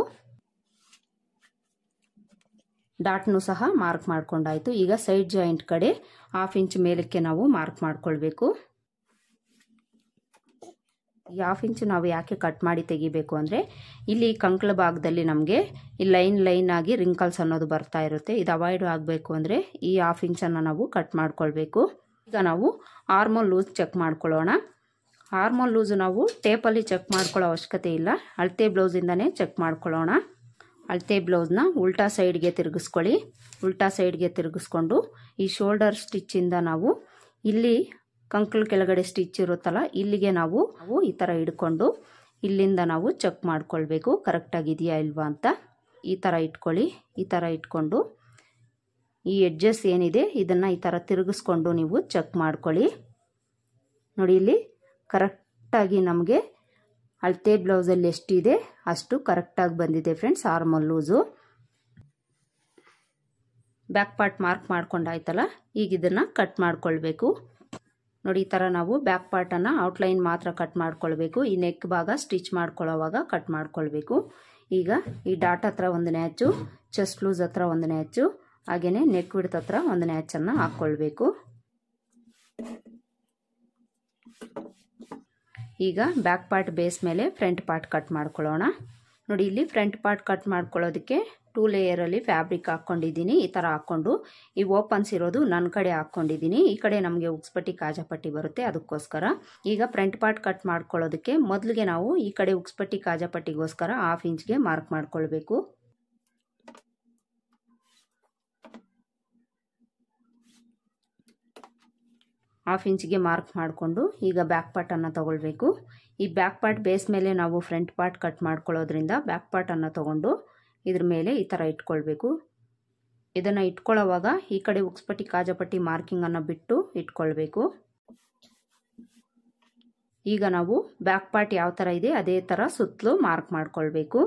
ಡಾಟ್ನು ಸಹ ಮಾರ್ಕ್ ಮಾಡ್ಕೊಂಡಾಯಿತು. ಈಗ ಸೈಡ್ ಜಾಯಿಂಟ್ ಕಡೆ 1/2 ಇಂಚ್ ಮೇಲಕ್ಕೆ ನಾವು ಮಾರ್ಕ್ ಮಾಡ್ಕೊಳ್ಬೇಕು. ಈ 1/2 ಇಂಚು ನಾವು ಯಾಕೆ ಕಟ್ ಮಾಡಿ ತೆಗಿಬೇಕು ಅಂದರೆ ಇಲ್ಲಿ ಕಂಕಳ ಭಾಗದಲ್ಲಿ ನಮಗೆ ಈ ಲೈನ್ ಆಗಿ ರಿಂಕಲ್ಸ್ ಅನ್ನೋದು ಬರ್ತಾ ಇರುತ್ತೆ. ಇದು ಅವಾಯ್ಡ್ ಆಗಬೇಕು ಅಂದರೆ ಈ 1/2 ಇಂಚನ್ನು ನಾವು ಕಟ್ ಮಾಡ್ಕೊಳ್ಬೇಕು. ಈಗ ನಾವು ಆರ್ಮೋಲ್ ಲೂಸ್ ಚೆಕ್ ಮಾಡ್ಕೊಳ್ಳೋಣ. ಆರ್ಮೋಲ್ ಲೂಸು ನಾವು ಟೇಪಲ್ಲಿ ಚೆಕ್ ಮಾಡ್ಕೊಳ್ಳೋ ಅವಶ್ಯಕತೆ ಇಲ್ಲ, ಅಳತೆ ಬ್ಲೌಸಿಂದನೇ ಚೆಕ್ ಮಾಡ್ಕೊಳ್ಳೋಣ. ಅಳತೆ ಬ್ಲೌಸ್ನ ಉಲ್ಟಾ ಸೈಡ್ಗೆ ತಿರುಗಿಸ್ಕೊಳ್ಳಿ. ಉಲ್ಟಾ ಸೈಡ್ಗೆ ತಿರುಗಿಸ್ಕೊಂಡು ಈ ಶೋಲ್ಡರ್ ಸ್ಟಿಚ್ಚಿಂದ ನಾವು ಇಲ್ಲಿ ಕಂಕಳ ಕೆಳಗಡೆ ಸ್ಟಿಚ್ ಇರುತ್ತಲ್ಲ ಇಲ್ಲಿಗೆ ನಾವು ಈ ಥರ ಹಿಡ್ಕೊಂಡು ಇಲ್ಲಿಂದ ನಾವು ಚೆಕ್ ಮಾಡ್ಕೊಳ್ಬೇಕು ಕರೆಕ್ಟಾಗಿದೆಯಾ ಇಲ್ವಾ ಅಂತ. ಈ ಥರ ಇಟ್ಕೊಳ್ಳಿ. ಈ ಥರ ಇಟ್ಕೊಂಡು ಈ ಎಡ್ಜಸ್ ಏನಿದೆ ಇದನ್ನು ಈ ಥರ ತಿರುಗಿಸ್ಕೊಂಡು ನೀವು ಚೆಕ್ ಮಾಡ್ಕೊಳ್ಳಿ. ನೋಡಿ ಇಲ್ಲಿ ಕರೆಕ್ಟಾಗಿ ನಮಗೆ ಅಳತೆ ಬ್ಲೌಸಲ್ಲಿ ಎಷ್ಟಿದೆ ಅಷ್ಟು ಕರೆಕ್ಟಾಗಿ ಬಂದಿದೆ friends armhole loose. Back part mark ಮಾಡ್ಕೊಂಡಾಯ್ತಲ್ಲ, ಈಗ ಇದನ್ನು ಕಟ್ ಮಾಡ್ಕೊಳ್ಬೇಕು. ನೋಡಿ ಈ ಥರ ನಾವು ಬ್ಯಾಕ್ ಪಾರ್ಟನ್ನು ಔಟ್ಲೈನ್ ಮಾತ್ರ ಕಟ್ ಮಾಡ್ಕೊಳ್ಬೇಕು. ಈ ನೆಕ್ ಭಾಗ ಸ್ಟಿಚ್ ಮಾಡ್ಕೊಳ್ಳೋವಾಗ ಕಟ್ ಮಾಡ್ಕೊಳ್ಬೇಕು. ಈಗ ಈ ಡಾಟ್ ಹತ್ರ ಒಂದು ನ್ಯಾಚು, ಚೆಸ್ಟ್ ಲೂಸ್ ಹತ್ರ ಒಂದು ನ್ಯಾಚು, ಹಾಗೆಯೇ ನೆಕ್ ವಿಡ್ತ್ ಹತ್ರ ಒಂದು ನ್ಯಾಚನ್ನು ಹಾಕ್ಕೊಳ್ಬೇಕು. ಈಗ ಬ್ಯಾಕ್ ಪಾರ್ಟ್ ಬೇಸ್ ಮೇಲೆ ಫ್ರಂಟ್ ಪಾರ್ಟ್ ಕಟ್ ಮಾಡ್ಕೊಳ್ಳೋಣ. ನೋಡಿ ಇಲ್ಲಿ ಫ್ರಂಟ್ ಪಾರ್ಟ್ ಕಟ್ ಮಾಡ್ಕೊಳ್ಳೋದಕ್ಕೆ 2 ಲೇಯರಲ್ಲಿ ಫ್ಯಾಬ್ರಿಕ್ ಹಾಕ್ಕೊಂಡಿದ್ದೀನಿ. ಈ ಥರ ಹಾಕ್ಕೊಂಡು ಈ ಓಪನ್ಸ್ ಇರೋದು ನನ್ನ ಕಡೆ ಹಾಕ್ಕೊಂಡಿದ್ದೀನಿ. ಈ ಕಡೆ ನಮಗೆ ಉಕ್ಸ್ಪಟ್ಟಿ ಕಾಜಾಪಟ್ಟಿ ಬರುತ್ತೆ, ಅದಕ್ಕೋಸ್ಕರ. ಈಗ ಫ್ರಂಟ್ ಪಾರ್ಟ್ ಕಟ್ ಮಾಡ್ಕೊಳ್ಳೋದಕ್ಕೆ ಮೊದಲಿಗೆ ನಾವು ಈ ಕಡೆ ಉಕ್ಸ್ಪಟ್ಟಿ ಕಾಜಾಪಟ್ಟಿಗೋಸ್ಕರ 1/2 ಇಂಚ್ಗೆ ಮಾರ್ಕ್ ಮಾಡ್ಕೊಳ್ಬೇಕು. ಹಾಫ್ ಇಂಚ್ಗೆ ಮಾರ್ಕ್ ಮಾಡಿಕೊಂಡು ಈಗ ಬ್ಯಾಕ್ ಪಾರ್ಟನ್ನು ತಗೊಳ್ಬೇಕು. ಈ ಬ್ಯಾಕ್ ಪಾರ್ಟ್ ಬೇಸ್ ಮೇಲೆ ನಾವು ಫ್ರಂಟ್ ಪಾರ್ಟ್ ಕಟ್ ಮಾಡ್ಕೊಳ್ಳೋದ್ರಿಂದ ಬ್ಯಾಕ್ ಪಾರ್ಟನ್ನು ತಗೊಂಡು ಇದ್ರ ಮೇಲೆ ಈ ಥರ ಇಟ್ಕೊಳ್ಬೇಕು. ಇದನ್ನು ಇಟ್ಕೊಳ್ಳೋವಾಗ ಈ ಕಡೆ ಉಕ್ಸ್ಪಟ್ಟಿ ಕಾಜಾಪಟ್ಟಿ ಮಾರ್ಕಿಂಗನ್ನು ಬಿಟ್ಟು ಇಟ್ಕೊಳ್ಬೇಕು. ಈಗ ನಾವು ಬ್ಯಾಕ್ ಪಾರ್ಟ್ ಯಾವ ಥರ ಇದೆ ಅದೇ ಥರ ಸುತ್ತಲೂ ಮಾರ್ಕ್ ಮಾಡ್ಕೊಳ್ಬೇಕು.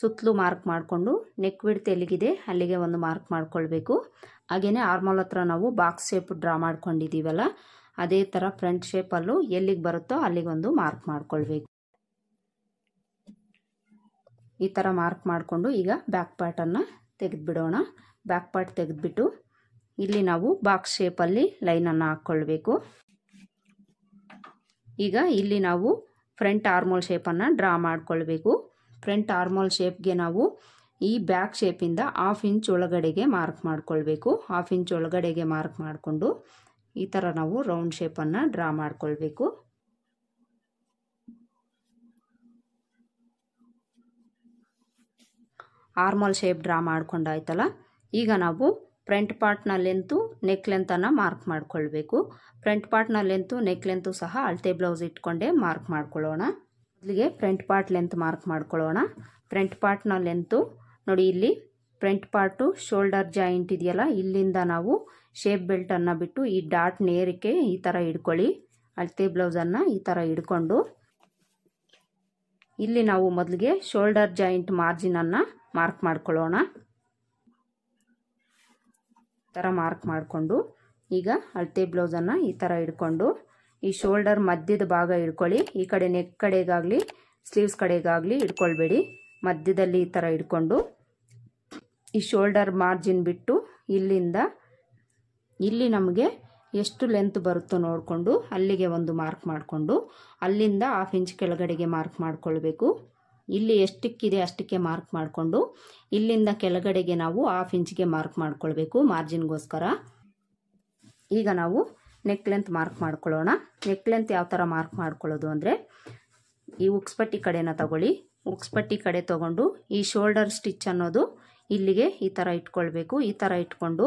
ಸುತ್ತಲೂ ಮಾರ್ಕ್ ಮಾಡಿಕೊಂಡು ನೆಕ್ ವಿಡ್ತ್ ಎಲ್ಲಿಗಿದೆ ಅಲ್ಲಿಗೆ ಒಂದು ಮಾರ್ಕ್ ಮಾಡ್ಕೊಳ್ಬೇಕು. ಹಾಗೆಯೇ ಆರ್ಮೋಲ್ ಹತ್ರ ನಾವು ಬಾಕ್ಸ್ ಶೇಪ್ ಡ್ರಾ ಮಾಡ್ಕೊಂಡಿದ್ದೀವಲ್ಲ ಅದೇ ಥರ ಫ್ರಂಟ್ ಶೇಪಲ್ಲೂ ಎಲ್ಲಿಗೆ ಬರುತ್ತೋ ಅಲ್ಲಿಗೆ ಒಂದು ಮಾರ್ಕ್ ಮಾಡ್ಕೊಳ್ಬೇಕು. ಈ ಥರ ಮಾರ್ಕ್ ಮಾಡಿಕೊಂಡು ಈಗ ಬ್ಯಾಕ್ ಪಾರ್ಟನ್ನು ತೆಗೆದುಬಿಡೋಣ. ಬ್ಯಾಕ್ ಪಾರ್ಟ್ ತೆಗೆದುಬಿಟ್ಟು ಇಲ್ಲಿ ನಾವು ಬಾಕ್ಸ್ ಶೇಪಲ್ಲಿ ಲೈನನ್ನು ಹಾಕ್ಕೊಳ್ಬೇಕು. ಈಗ ಇಲ್ಲಿ ನಾವು ಫ್ರಂಟ್ ಆರ್ಮೋಲ್ ಶೇಪನ್ನು ಡ್ರಾ ಮಾಡ್ಕೊಳ್ಬೇಕು. ಫ್ರಂಟ್ ಆರ್ಮೋಲ್ ಶೇಪ್ಗೆ ನಾವು ಈ ಬ್ಯಾಕ್ ಶೇಪಿಂದ 1/2 ಇಂಚ್ ಒಳಗಡೆಗೆ ಮಾರ್ಕ್ ಮಾಡ್ಕೊಳ್ಬೇಕು. 1/2 ಇಂಚ್ ಒಳಗಡೆಗೆ ಮಾರ್ಕ್ ಮಾಡಿಕೊಂಡು ಈ ಥರ ನಾವು ರೌಂಡ್ ಶೇಪನ್ನು ಡ್ರಾ ಮಾಡ್ಕೊಳ್ಬೇಕು. ಆರ್ಮೋಲ್ ಶೇಪ್ ಡ್ರಾ ಮಾಡ್ಕೊಂಡಾಯ್ತಲ್ಲ, ಈಗ ನಾವು ಫ್ರಂಟ್ ಪಾರ್ಟ್ನ ಲೆಂತು ನೆಕ್ ಲೆಂತನ್ನು ಮಾರ್ಕ್ ಮಾಡ್ಕೊಳ್ಬೇಕು. ಫ್ರಂಟ್ ಪಾರ್ಟ್ನ ಲೆಂತು ನೆಕ್ ಲೆಂತು ಸಹ ಅಳತೆ ಬ್ಲೌಸ್ ಇಟ್ಕೊಂಡೇ ಮಾರ್ಕ್ ಮಾಡ್ಕೊಳ್ಳೋಣ. ಮೊದಲಿಗೆ ಫ್ರಂಟ್ ಪಾರ್ಟ್ ಲೆಂತ್ ಮಾರ್ಕ್ ಮಾಡ್ಕೊಳ್ಳೋಣ. ಫ್ರಂಟ್ ಪಾರ್ಟ್ನ ಲೆಂತು ನೋಡಿ, ಇಲ್ಲಿ ಫ್ರಂಟ್ ಪಾರ್ಟು ಶೋಲ್ಡರ್ ಜಾಯಿಂಟ್ ಇದೆಯಲ್ಲ, ಇಲ್ಲಿಂದ ನಾವು ಶೇಪ್ ಬೆಲ್ಟನ್ನು ಬಿಟ್ಟು ಈ ಡಾಟ್ ನೇರಕ್ಕೆ ಈ ಥರ ಹಿಡ್ಕೊಳ್ಳಿ. ಅಳತೆ ಬ್ಲೌಸನ್ನು ಈ ಥರ ಹಿಡ್ಕೊಂಡು ಇಲ್ಲಿ ನಾವು ಮೊದಲಿಗೆ ಶೋಲ್ಡರ್ ಜಾಯಿಂಟ್ ಮಾರ್ಜಿನನ್ನು ಮಾರ್ಕ್ ಮಾಡ್ಕೊಳ್ಳೋಣ. ಈ ಥರ ಮಾರ್ಕ್ ಮಾಡಿಕೊಂಡು ಈಗ ಅಳತೆ ಬ್ಲೌಸನ್ನು ಈ ಥರ ಹಿಡ್ಕೊಂಡು ಈ ಶೋಲ್ಡರ್ ಮಧ್ಯದ ಭಾಗ ಹಿಡ್ಕೊಳ್ಳಿ. ಈ ಕಡೆ ನೆಕ್ ಕಡೆಗಾಗಲಿ ಸ್ಲೀವ್ಸ್ ಕಡೆಗಾಗಲಿ ಹಿಡ್ಕೊಳ್ಬೇಡಿ. ಮಧ್ಯದಲ್ಲಿ ಈ ಥರ ಹಿಡ್ಕೊಂಡು ಈ ಶೋಲ್ಡರ್ ಮಾರ್ಜಿನ್ ಬಿಟ್ಟು ಇಲ್ಲಿಂದ ಇಲ್ಲಿ ನಮಗೆ ಎಷ್ಟು ಲೆಂತ್ ಬರುತ್ತೋ ನೋಡಿಕೊಂಡು ಅಲ್ಲಿಗೆ ಒಂದು ಮಾರ್ಕ್ ಮಾಡಿಕೊಂಡು ಅಲ್ಲಿಂದ 1/2 ಇಂಚ್ ಕೆಳಗಡೆಗೆ ಮಾರ್ಕ್ ಮಾಡ್ಕೊಳ್ಬೇಕು. ಇಲ್ಲಿ ಎಷ್ಟಕ್ಕಿದೆ ಅಷ್ಟಕ್ಕೆ ಮಾರ್ಕ್ ಮಾಡಿಕೊಂಡು ಇಲ್ಲಿಂದ ಕೆಳಗಡೆಗೆ ನಾವು 1/2 ಇಂಚ್ಗೆ ಮಾರ್ಕ್ ಮಾಡ್ಕೊಳ್ಬೇಕು ಮಾರ್ಜಿನ್ಗೋಸ್ಕರ. ಈಗ ನಾವು ನೆಕ್ ಲೆಂತ್ ಮಾರ್ಕ್ ಮಾಡ್ಕೊಳ್ಳೋಣ. ನೆಕ್ ಲೆಂತ್ ಯಾವ ಥರ ಮಾರ್ಕ್ ಮಾಡ್ಕೊಳ್ಳೋದು ಅಂದರೆ, ಈ ಉಕ್ಸ್ಪಟ್ಟಿ ಕಡೆನ ತಗೊಳ್ಳಿ. ಉಕ್ಸ್ಪಟ್ಟಿ ಕಡೆ ತಗೊಂಡು ಈ ಶೋಲ್ಡರ್ ಸ್ಟಿಚ್ ಅನ್ನೋದು ಇಲ್ಲಿಗೆ ಈ ಥರ ಇಟ್ಕೊಳ್ಬೇಕು. ಈ ಥರ ಇಟ್ಕೊಂಡು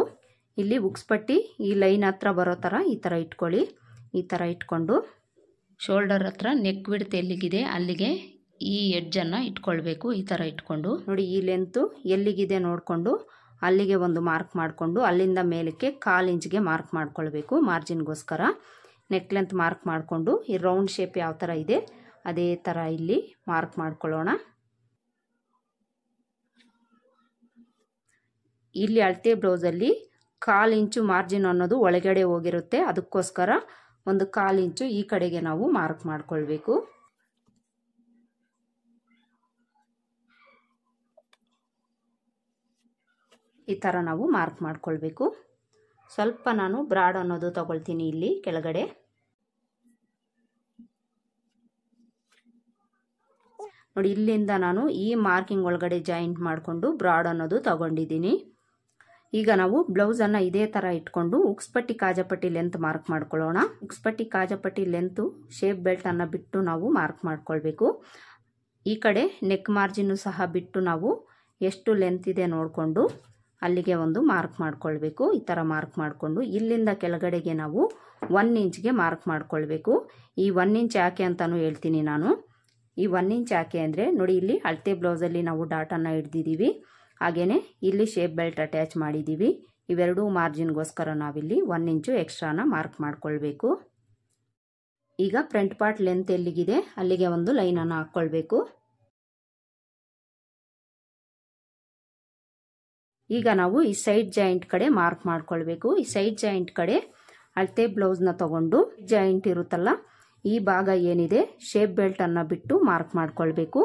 ಇಲ್ಲಿ ಉಕ್ಸ್ಪಟ್ಟಿ ಈ ಲೈನ್ ಹತ್ರ ಬರೋ ಥರ ಈ ಥರ ಇಟ್ಕೊಳ್ಳಿ. ಈ ಥರ ಇಟ್ಕೊಂಡು ಶೋಲ್ಡರ್ ಹತ್ರ ನೆಕ್ ವಿಡ್ತ್ ಎಲ್ಲಿಗಿದೆ ಅಲ್ಲಿಗೆ ಈ ಎಡ್ಜನ್ನು ಇಟ್ಕೊಳ್ಬೇಕು. ಈ ಥರ ಇಟ್ಕೊಂಡು ನೋಡಿ, ಈ ಲೆಂತು ಎಲ್ಲಿಗಿದೆ ನೋಡಿಕೊಂಡು ಅಲ್ಲಿಗೆ ಒಂದು ಮಾರ್ಕ್ ಮಾಡಿಕೊಂಡು ಅಲ್ಲಿಂದ ಮೇಲಕ್ಕೆ 1/4 ಇಂಚ್ಗೆ ಮಾರ್ಕ್ ಮಾಡ್ಕೊಳ್ಬೇಕು ಮಾರ್ಜಿನ್ಗೋಸ್ಕರ. ನೆಕ್ ಲೆಂತ್ ಮಾರ್ಕ್ ಮಾಡಿಕೊಂಡು ಈ ರೌಂಡ್ ಶೇಪ್ ಯಾವ ಥರ ಇದೆ ಅದೇ ಥರ ಇಲ್ಲಿ ಮಾರ್ಕ್ ಮಾಡ್ಕೊಳ್ಳೋಣ. ಇಲ್ಲಿ ಅಳತೆ ಬ್ಲೌಸಲ್ಲಿ 1/4 ಇಂಚು ಮಾರ್ಜಿನ್ ಅನ್ನೋದು ಒಳಗಡೆ ಹೋಗಿರುತ್ತೆ. ಅದಕ್ಕೋಸ್ಕರ ಒಂದು 1/4 ಇಂಚು ಈ ಕಡೆಗೆ ನಾವು ಮಾರ್ಕ್ ಮಾಡ್ಕೊಳ್ಬೇಕು. ಈ ಥರ ನಾವು ಮಾರ್ಕ್ ಮಾಡ್ಕೊಳ್ಬೇಕು. ಸ್ವಲ್ಪ ನಾನು ಬ್ರಾಡ್ ಅನ್ನೋದು ತಗೊಳ್ತೀನಿ ಇಲ್ಲಿ ಕೆಳಗಡೆ. ನೋಡಿ, ಇಲ್ಲಿಂದ ನಾನು ಈ ಮಾರ್ಕಿಂಗ್ ಒಳಗಡೆ ಜಾಯಿಂಟ್ ಮಾಡಿಕೊಂಡು ಬ್ರಾಡ್ ಅನ್ನೋದು ತಗೊಂಡಿದ್ದೀನಿ. ಈಗ ನಾವು ಬ್ಲೌಸನ್ನು ಇದೇ ಥರ ಇಟ್ಕೊಂಡು ಉಕ್ಸ್ಪಟ್ಟಿ ಕಾಜಪಟ್ಟಿ ಲೆಂತ್ ಮಾರ್ಕ್ ಮಾಡ್ಕೊಳ್ಳೋಣ. ಉಕ್ಸ್ಪಟ್ಟಿ ಕಾಜಪಟ್ಟಿ ಲೆಂತು ಶೇಪ್ ಬೆಲ್ಟನ್ನು ಬಿಟ್ಟು ನಾವು ಮಾರ್ಕ್ ಮಾಡ್ಕೊಳ್ಬೇಕು. ಈ ಕಡೆ ನೆಕ್ ಮಾರ್ಜಿನ್ನು ಸಹ ಬಿಟ್ಟು ನಾವು ಎಷ್ಟು ಲೆಂತ್ ಇದೆ ನೋಡಿಕೊಂಡು ಅಲ್ಲಿಗೆ ಒಂದು ಮಾರ್ಕ್ ಮಾಡ್ಕೊಳ್ಬೇಕು. ಈ ಥರ ಮಾರ್ಕ್ ಮಾಡಿಕೊಂಡು ಇಲ್ಲಿಂದ ಕೆಳಗಡೆಗೆ ನಾವು 1 ಇಂಚ್ಗೆ ಮಾರ್ಕ್ ಮಾಡ್ಕೊಳ್ಬೇಕು. ಈ 1 ಇಂಚ್ ಯಾಕೆ ಅಂತಲೂ ಹೇಳ್ತೀನಿ ನಾನು. ಈ 1 ಇಂಚ್ ಯಾಕೆ ಅಂದರೆ ನೋಡಿ, ಇಲ್ಲಿ ಅಳತೆ ಬ್ಲೌಸಲ್ಲಿ ನಾವು ಡಾಟನ್ನು ಹಿಡ್ದಿದ್ದೀವಿ, ಹಾಗೆಯೇ ಇಲ್ಲಿ ಶೇಪ್ ಬೆಲ್ಟ್ ಅಟ್ಯಾಚ್ ಮಾಡಿದ್ದೀವಿ. ಇವೆರಡೂ ಮಾರ್ಜಿನ್ಗೋಸ್ಕರ ನಾವಿಲ್ಲಿ 1 ಇಂಚು ಎಕ್ಸ್ಟ್ರಾನ ಮಾರ್ಕ್ ಮಾಡ್ಕೊಳ್ಬೇಕು. ಈಗ ಫ್ರಂಟ್ ಪಾರ್ಟ್ ಲೆಂತ್ ಎಲ್ಲಿಗಿದೆ ಅಲ್ಲಿಗೆ ಒಂದು ಲೈನನ್ನು ಹಾಕ್ಕೊಳ್ಬೇಕು. ಈಗ ನಾವು ಈ ಸೈಡ್ ಜಾಯಿಂಟ್ ಕಡೆ ಮಾರ್ಕ್ ಮಾಡ್ಕೊಳ್ಬೇಕು. ಈ ಸೈಡ್ ಜಾಯಿಂಟ್ ಕಡೆ ಅಳತೆ ಬ್ಲೌಸ್ನ ತಗೊಂಡು ಜಾಯಿಂಟ್ ಇರುತ್ತಲ್ಲ ಈ ಭಾಗ ಏನಿದೆ ಶೇಪ್ ಬೆಲ್ಟನ್ನು ಬಿಟ್ಟು ಮಾರ್ಕ್ ಮಾಡ್ಕೊಳ್ಬೇಕು.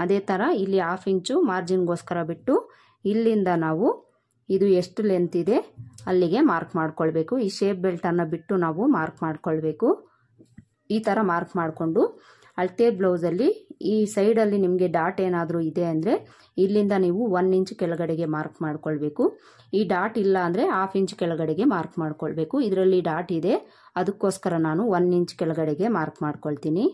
ಅದೇ ಥರ ಇಲ್ಲಿ 1/2 ಇಂಚು ಮಾರ್ಜಿನ್ಗೋಸ್ಕರ ಬಿಟ್ಟು ಇಲ್ಲಿಂದ ನಾವು ಇದು ಎಷ್ಟು ಲೆಂತ್ ಇದೆ ಅಲ್ಲಿಗೆ ಮಾರ್ಕ್ ಮಾಡ್ಕೊಳ್ಬೇಕು. ಈ ಶೇಪ್ ಬೆಲ್ಟನ್ನು ಬಿಟ್ಟು ನಾವು ಮಾರ್ಕ್ ಮಾಡ್ಕೊಳ್ಬೇಕು. ಈ ಥರ ಮಾರ್ಕ್ ಮಾಡಿಕೊಂಡು ಅಳತೆ ಬ್ಲೌಸಲ್ಲಿ ಈ ಸೈಡಲ್ಲಿ ನಿಮಗೆ ಡಾಟ್ ಏನಾದರೂ ಇದೆ ಅಂದರೆ ಇಲ್ಲಿಂದ ನೀವು 1 ಇಂಚ್ ಕೆಳಗಡೆಗೆ ಮಾರ್ಕ್ ಮಾಡ್ಕೊಳ್ಬೇಕು. ಈ ಡಾಟ್ ಇಲ್ಲ ಅಂದರೆ 1/2 ಇಂಚ್ ಕೆಳಗಡೆಗೆ ಮಾರ್ಕ್ ಮಾಡ್ಕೊಳ್ಬೇಕು. ಇದರಲ್ಲಿ ಡಾಟ್ ಇದೆ, ಅದಕ್ಕೋಸ್ಕರ ನಾನು 1 ಇಂಚ್ ಕೆಳಗಡೆಗೆ ಮಾರ್ಕ್ ಮಾಡ್ಕೊಳ್ತೀನಿ.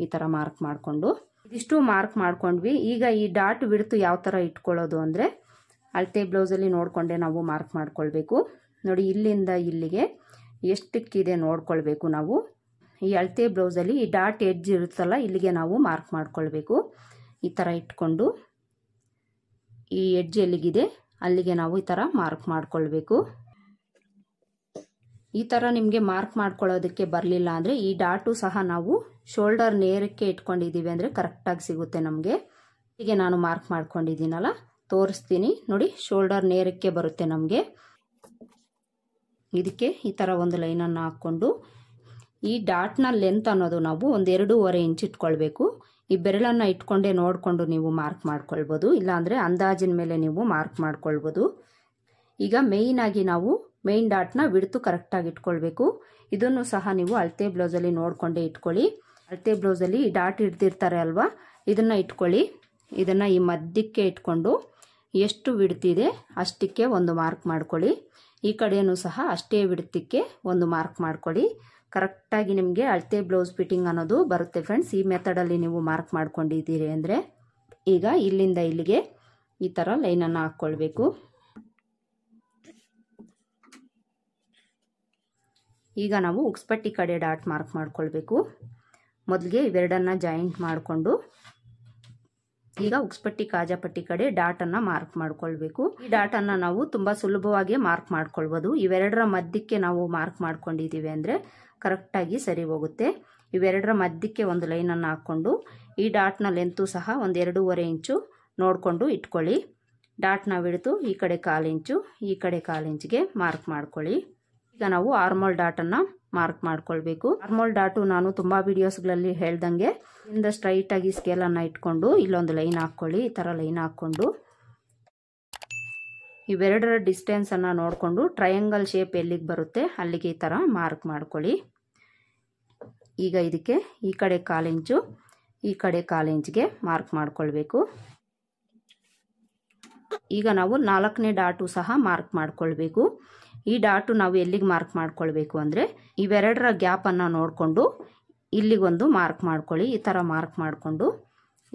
ಈ ಥರ ಮಾರ್ಕ್ ಮಾಡಿಕೊಂಡು ಇದಿಷ್ಟು ಮಾರ್ಕ್ ಮಾಡ್ಕೊಂಡ್ವಿ. ಈಗ ಈ ಡಾಟ್ ಬಿಡ್ತು ಯಾವ ಥರ ಇಟ್ಕೊಳ್ಳೋದು ಅಂದರೆ ಅಳತೆ ಬ್ಲೌಸಲ್ಲಿ ನೋಡಿಕೊಂಡೆ ನಾವು ಮಾರ್ಕ್ ಮಾಡ್ಕೊಳ್ಬೇಕು. ನೋಡಿ, ಇಲ್ಲಿಂದ ಇಲ್ಲಿಗೆ ಎಷ್ಟಕ್ಕಿದೆ ನೋಡ್ಕೊಳ್ಬೇಕು ನಾವು. ಈ ಅಳತೆ ಬ್ಲೌಸಲ್ಲಿ ಈ ಡಾಟ್ ಎಡ್ಜ್ ಇರುತ್ತಲ್ಲ ಇಲ್ಲಿಗೆ ನಾವು ಮಾರ್ಕ್ ಮಾಡ್ಕೊಳ್ಬೇಕು. ಈ ಥರ ಇಟ್ಕೊಂಡು ಈ ಎಡ್ಜ್ ಎಲ್ಲಿಗಿದೆ ಅಲ್ಲಿಗೆ ನಾವು ಈ ಥರ ಮಾರ್ಕ್ ಮಾಡ್ಕೊಳ್ಬೇಕು. ಈ ಥರ ನಿಮಗೆ ಮಾರ್ಕ್ ಮಾಡ್ಕೊಳ್ಳೋದಕ್ಕೆ ಬರಲಿಲ್ಲ ಅಂದರೆ ಈ ಡಾಟು ಸಹ ನಾವು ಶೋಲ್ಡರ್ ನೇರಕ್ಕೆ ಇಟ್ಕೊಂಡಿದ್ದೀವಿ ಅಂದರೆ ಕರೆಕ್ಟಾಗಿ ಸಿಗುತ್ತೆ ನಮಗೆ. ಹೀಗೆ ನಾನು ಮಾರ್ಕ್ ಮಾಡ್ಕೊಂಡಿದ್ದೀನಲ್ಲ ತೋರಿಸ್ತೀನಿ ನೋಡಿ, ಶೋಲ್ಡರ್ ನೇರಕ್ಕೆ ಬರುತ್ತೆ ನಮಗೆ. ಇದಕ್ಕೆ ಈ ಥರ ಒಂದು ಲೈನನ್ನು ಹಾಕ್ಕೊಂಡು ಈ ಡಾಟ್ನ ಲೆಂತ್ ಅನ್ನೋದು ನಾವು ಒಂದು 2.5 ಇಂಚ್ ಇಟ್ಕೊಳ್ಬೇಕು. ಈ ಬೆರಳನ್ನು ಇಟ್ಕೊಂಡೇ ನೋಡಿಕೊಂಡು ನೀವು ಮಾರ್ಕ್ ಮಾಡ್ಕೊಳ್ಬೋದು, ಇಲ್ಲಾಂದರೆ ಅಂದಾಜಿನ ಮೇಲೆ ನೀವು ಮಾರ್ಕ್ ಮಾಡ್ಕೊಳ್ಬೋದು. ಈಗ ಮೇಯ್ನಾಗಿ ನಾವು ಮೇಯ್ನ್ ಡಾಟ್ನ ಬಿಡ್ತು ಕರೆಕ್ಟಾಗಿ ಇಟ್ಕೊಳ್ಬೇಕು. ಇದನ್ನು ಸಹ ನೀವು ಅಳತೆ ಬ್ಲೌಸಲ್ಲಿ ನೋಡಿಕೊಂಡೇ ಇಟ್ಕೊಳ್ಳಿ. ಅಳತೆ ಬ್ಲೌಸಲ್ಲಿ ಈ ಡಾಟ್ ಹಿಡ್ದಿರ್ತಾರೆ ಅಲ್ವಾ, ಇದನ್ನು ಇಟ್ಕೊಳ್ಳಿ. ಇದನ್ನು ಈ ಮಧ್ಯಕ್ಕೆ ಇಟ್ಕೊಂಡು ಎಷ್ಟು ಬಿಡ್ತಿದೆ ಅಷ್ಟಕ್ಕೆ ಒಂದು ಮಾರ್ಕ್ ಮಾಡ್ಕೊಳ್ಳಿ. ಈ ಕಡೆಯೂ ಸಹ ಅಷ್ಟೇ ಬಿಡ್ತಿಕ್ಕೆ ಒಂದು ಮಾರ್ಕ್ ಮಾಡ್ಕೊಳ್ಳಿ. ಕರೆಕ್ಟಾಗಿ ನಿಮಗೆ ಅಳತೆ ಬ್ಲೌಸ್ ಫಿಟ್ಟಿಂಗ್ ಅನ್ನೋದು ಬರುತ್ತೆ ಫ್ರೆಂಡ್ಸ್. ಈ ಮೆಥಡಲ್ಲಿ ನೀವು ಮಾರ್ಕ್ ಮಾಡ್ಕೊಂಡಿದ್ದೀರಿ ಅಂದರೆ ಈಗ ಇಲ್ಲಿಂದ ಇಲ್ಲಿಗೆ ಈ ಥರ ಲೈನನ್ನು ಹಾಕ್ಕೊಳ್ಬೇಕು. ಈಗ ನಾವು ಉಕ್ಸ್ಪಟ್ಟಿ ಕಡೆ ಡಾಟ್ ಮಾರ್ಕ್ ಮಾಡ್ಕೊಳ್ಬೇಕು. ಮೊದಲಿಗೆ ಇವೆರಡನ್ನ ಜಾಯಿಂಟ್ ಮಾಡಿಕೊಂಡು ಈಗ ಉಕ್ಸ್ಪಟ್ಟಿ ಕಾಜಾಪಟ್ಟಿ ಕಡೆ ಡಾಟನ್ನು ಮಾರ್ಕ್ ಮಾಡ್ಕೊಳ್ಬೇಕು. ಈ ಡಾಟನ್ನು ನಾವು ತುಂಬ ಸುಲಭವಾಗಿ ಮಾರ್ಕ್ ಮಾಡ್ಕೊಳ್ಬೋದು. ಇವೆರಡರ ಮಧ್ಯಕ್ಕೆ ನಾವು ಮಾರ್ಕ್ ಮಾಡ್ಕೊಂಡಿದ್ದೀವಿ ಅಂದರೆ ಕರೆಕ್ಟಾಗಿ ಸರಿ ಹೋಗುತ್ತೆ. ಇವೆರಡರ ಮಧ್ಯಕ್ಕೆ ಒಂದು ಲೈನನ್ನು ಹಾಕ್ಕೊಂಡು ಈ ಡಾಟ್ನ ಲೆಂತು ಸಹ ಒಂದು 2.5 ಇಂಚು ನೋಡಿಕೊಂಡು ಇಟ್ಕೊಳ್ಳಿ. ಡಾಟ್ನ ಬಿಡ್ತು ಈ ಕಡೆ 1/4 ಇಂಚು ಈ ಕಡೆ 1/4 ಇಂಚಿಗೆ ಮಾರ್ಕ್ ಮಾಡ್ಕೊಳ್ಳಿ. ಈಗ ನಾವು ಆರ್ಮೋಲ್ ಡಾಟನ್ನು ಮಾರ್ಕ್ ಮಾಡ್ಕೊಳ್ಬೇಕು. ಆರ್ಮೋಲ್ ಡಾಟು ನಾನು ತುಂಬ ವಿಡಿಯೋಸ್ಗಳಲ್ಲಿ ಹೇಳ್ದಂಗೆ ಇಂದ ಸ್ಟ್ರೈಟಾಗಿ ಸ್ಕೇಲನ್ನು ಇಟ್ಕೊಂಡು ಇಲ್ಲೊಂದು ಲೈನ್ ಹಾಕ್ಕೊಳ್ಳಿ. ಈ ಥರ ಲೈನ್ ಹಾಕ್ಕೊಂಡು ಇವೆರಡರ ಡಿಸ್ಟೆನ್ಸನ್ನು ನೋಡಿಕೊಂಡು ಟ್ರಯಾಂಗಲ್ ಶೇಪ್ ಎಲ್ಲಿಗೆ ಬರುತ್ತೆ ಅಲ್ಲಿಗೆ ಈ ಥರ ಮಾರ್ಕ್ ಮಾಡ್ಕೊಳ್ಳಿ. ಈಗ ಇದಕ್ಕೆ ಈ ಕಡೆ 1/4 ಇಂಚು ಈ ಕಡೆ 1/4 ಇಂಚಿಗೆ ಮಾರ್ಕ್ ಮಾಡ್ಕೊಳ್ಬೇಕು. ಈಗ ನಾವು 4ನೇ ಡಾಟು ಸಹ ಮಾರ್ಕ್ ಮಾಡ್ಕೊಳ್ಬೇಕು. ಈ ಡಾಟು ನಾವು ಎಲ್ಲಿಗೆ ಮಾರ್ಕ್ ಮಾಡ್ಕೊಳ್ಬೇಕು ಅಂದರೆ ಇವೆರಡರ ಗ್ಯಾಪನ್ನು ನೋಡಿಕೊಂಡು ಇಲ್ಲಿಗೊಂದು ಮಾರ್ಕ್ ಮಾಡ್ಕೊಳ್ಳಿ. ಈ ಥರ ಮಾರ್ಕ್ ಮಾಡಿಕೊಂಡು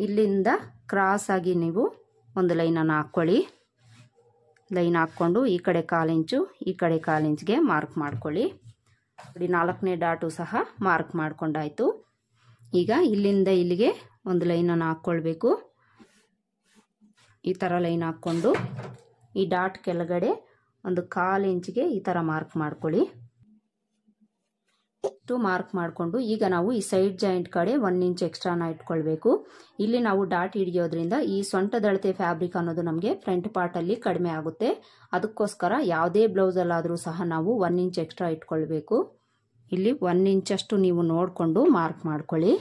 ಇಲ್ಲಿಂದ ಕ್ರಾಸ್ ಆಗಿ ನೀವು ಒಂದು ಲೈನನ್ನು ಹಾಕ್ಕೊಳ್ಳಿ. ಲೈನ್ ಹಾಕ್ಕೊಂಡು ಈ ಕಡೆ 1/4 ಇಂಚು ಈ ಕಡೆ 1/4 ಇಂಚಿಗೆ ಮಾರ್ಕ್ ಮಾಡ್ಕೊಳ್ಳಿ. ನೋಡಿ 4ನೇ ಡಾಟು ಸಹ ಮಾರ್ಕ್ ಮಾಡ್ಕೊಂಡಾಯಿತು. ಈಗ ಇಲ್ಲಿಂದ ಇಲ್ಲಿಗೆ ಒಂದು ಲೈನನ್ನು ಹಾಕ್ಕೊಳ್ಬೇಕು. ಈ ಥರ ಲೈನ್ ಹಾಕ್ಕೊಂಡು ಈ ಡಾಟ್ ಕೆಳಗಡೆ ಒಂದು 1/4 ಇಂಚಿಗೆ ಈ ಥರ ಮಾರ್ಕ್ ಮಾಡ್ಕೊಳ್ಳಿ. ಇಷ್ಟು ಮಾರ್ಕ್ ಮಾಡಿಕೊಂಡು ಈಗ ನಾವು ಈ ಸೈಡ್ ಜಾಯಿಂಟ್ ಕಡೆ 1 ಇಂಚ್ ಎಕ್ಸ್ಟ್ರಾನ ಇಟ್ಕೊಳ್ಬೇಕು. ಇಲ್ಲಿ ನಾವು ಡಾಟ್ ಹಿಡಿಯೋದ್ರಿಂದ ಈ ಸೊಂಟದಳತೆ ಫ್ಯಾಬ್ರಿಕ್ ಅನ್ನೋದು ನಮಗೆ ಫ್ರಂಟ್ ಪಾರ್ಟಲ್ಲಿ ಕಡಿಮೆ ಆಗುತ್ತೆ. ಅದಕ್ಕೋಸ್ಕರ ಯಾವುದೇ ಬ್ಲೌಸಲ್ಲಾದರೂ ಸಹ ನಾವು 1 ಇಂಚ್ ಎಕ್ಸ್ಟ್ರಾ ಇಟ್ಕೊಳ್ಬೇಕು. ಇಲ್ಲಿ 1 ಇಂಚಷ್ಟು ನೀವು ನೋಡಿಕೊಂಡು ಮಾರ್ಕ್ ಮಾಡ್ಕೊಳ್ಳಿ.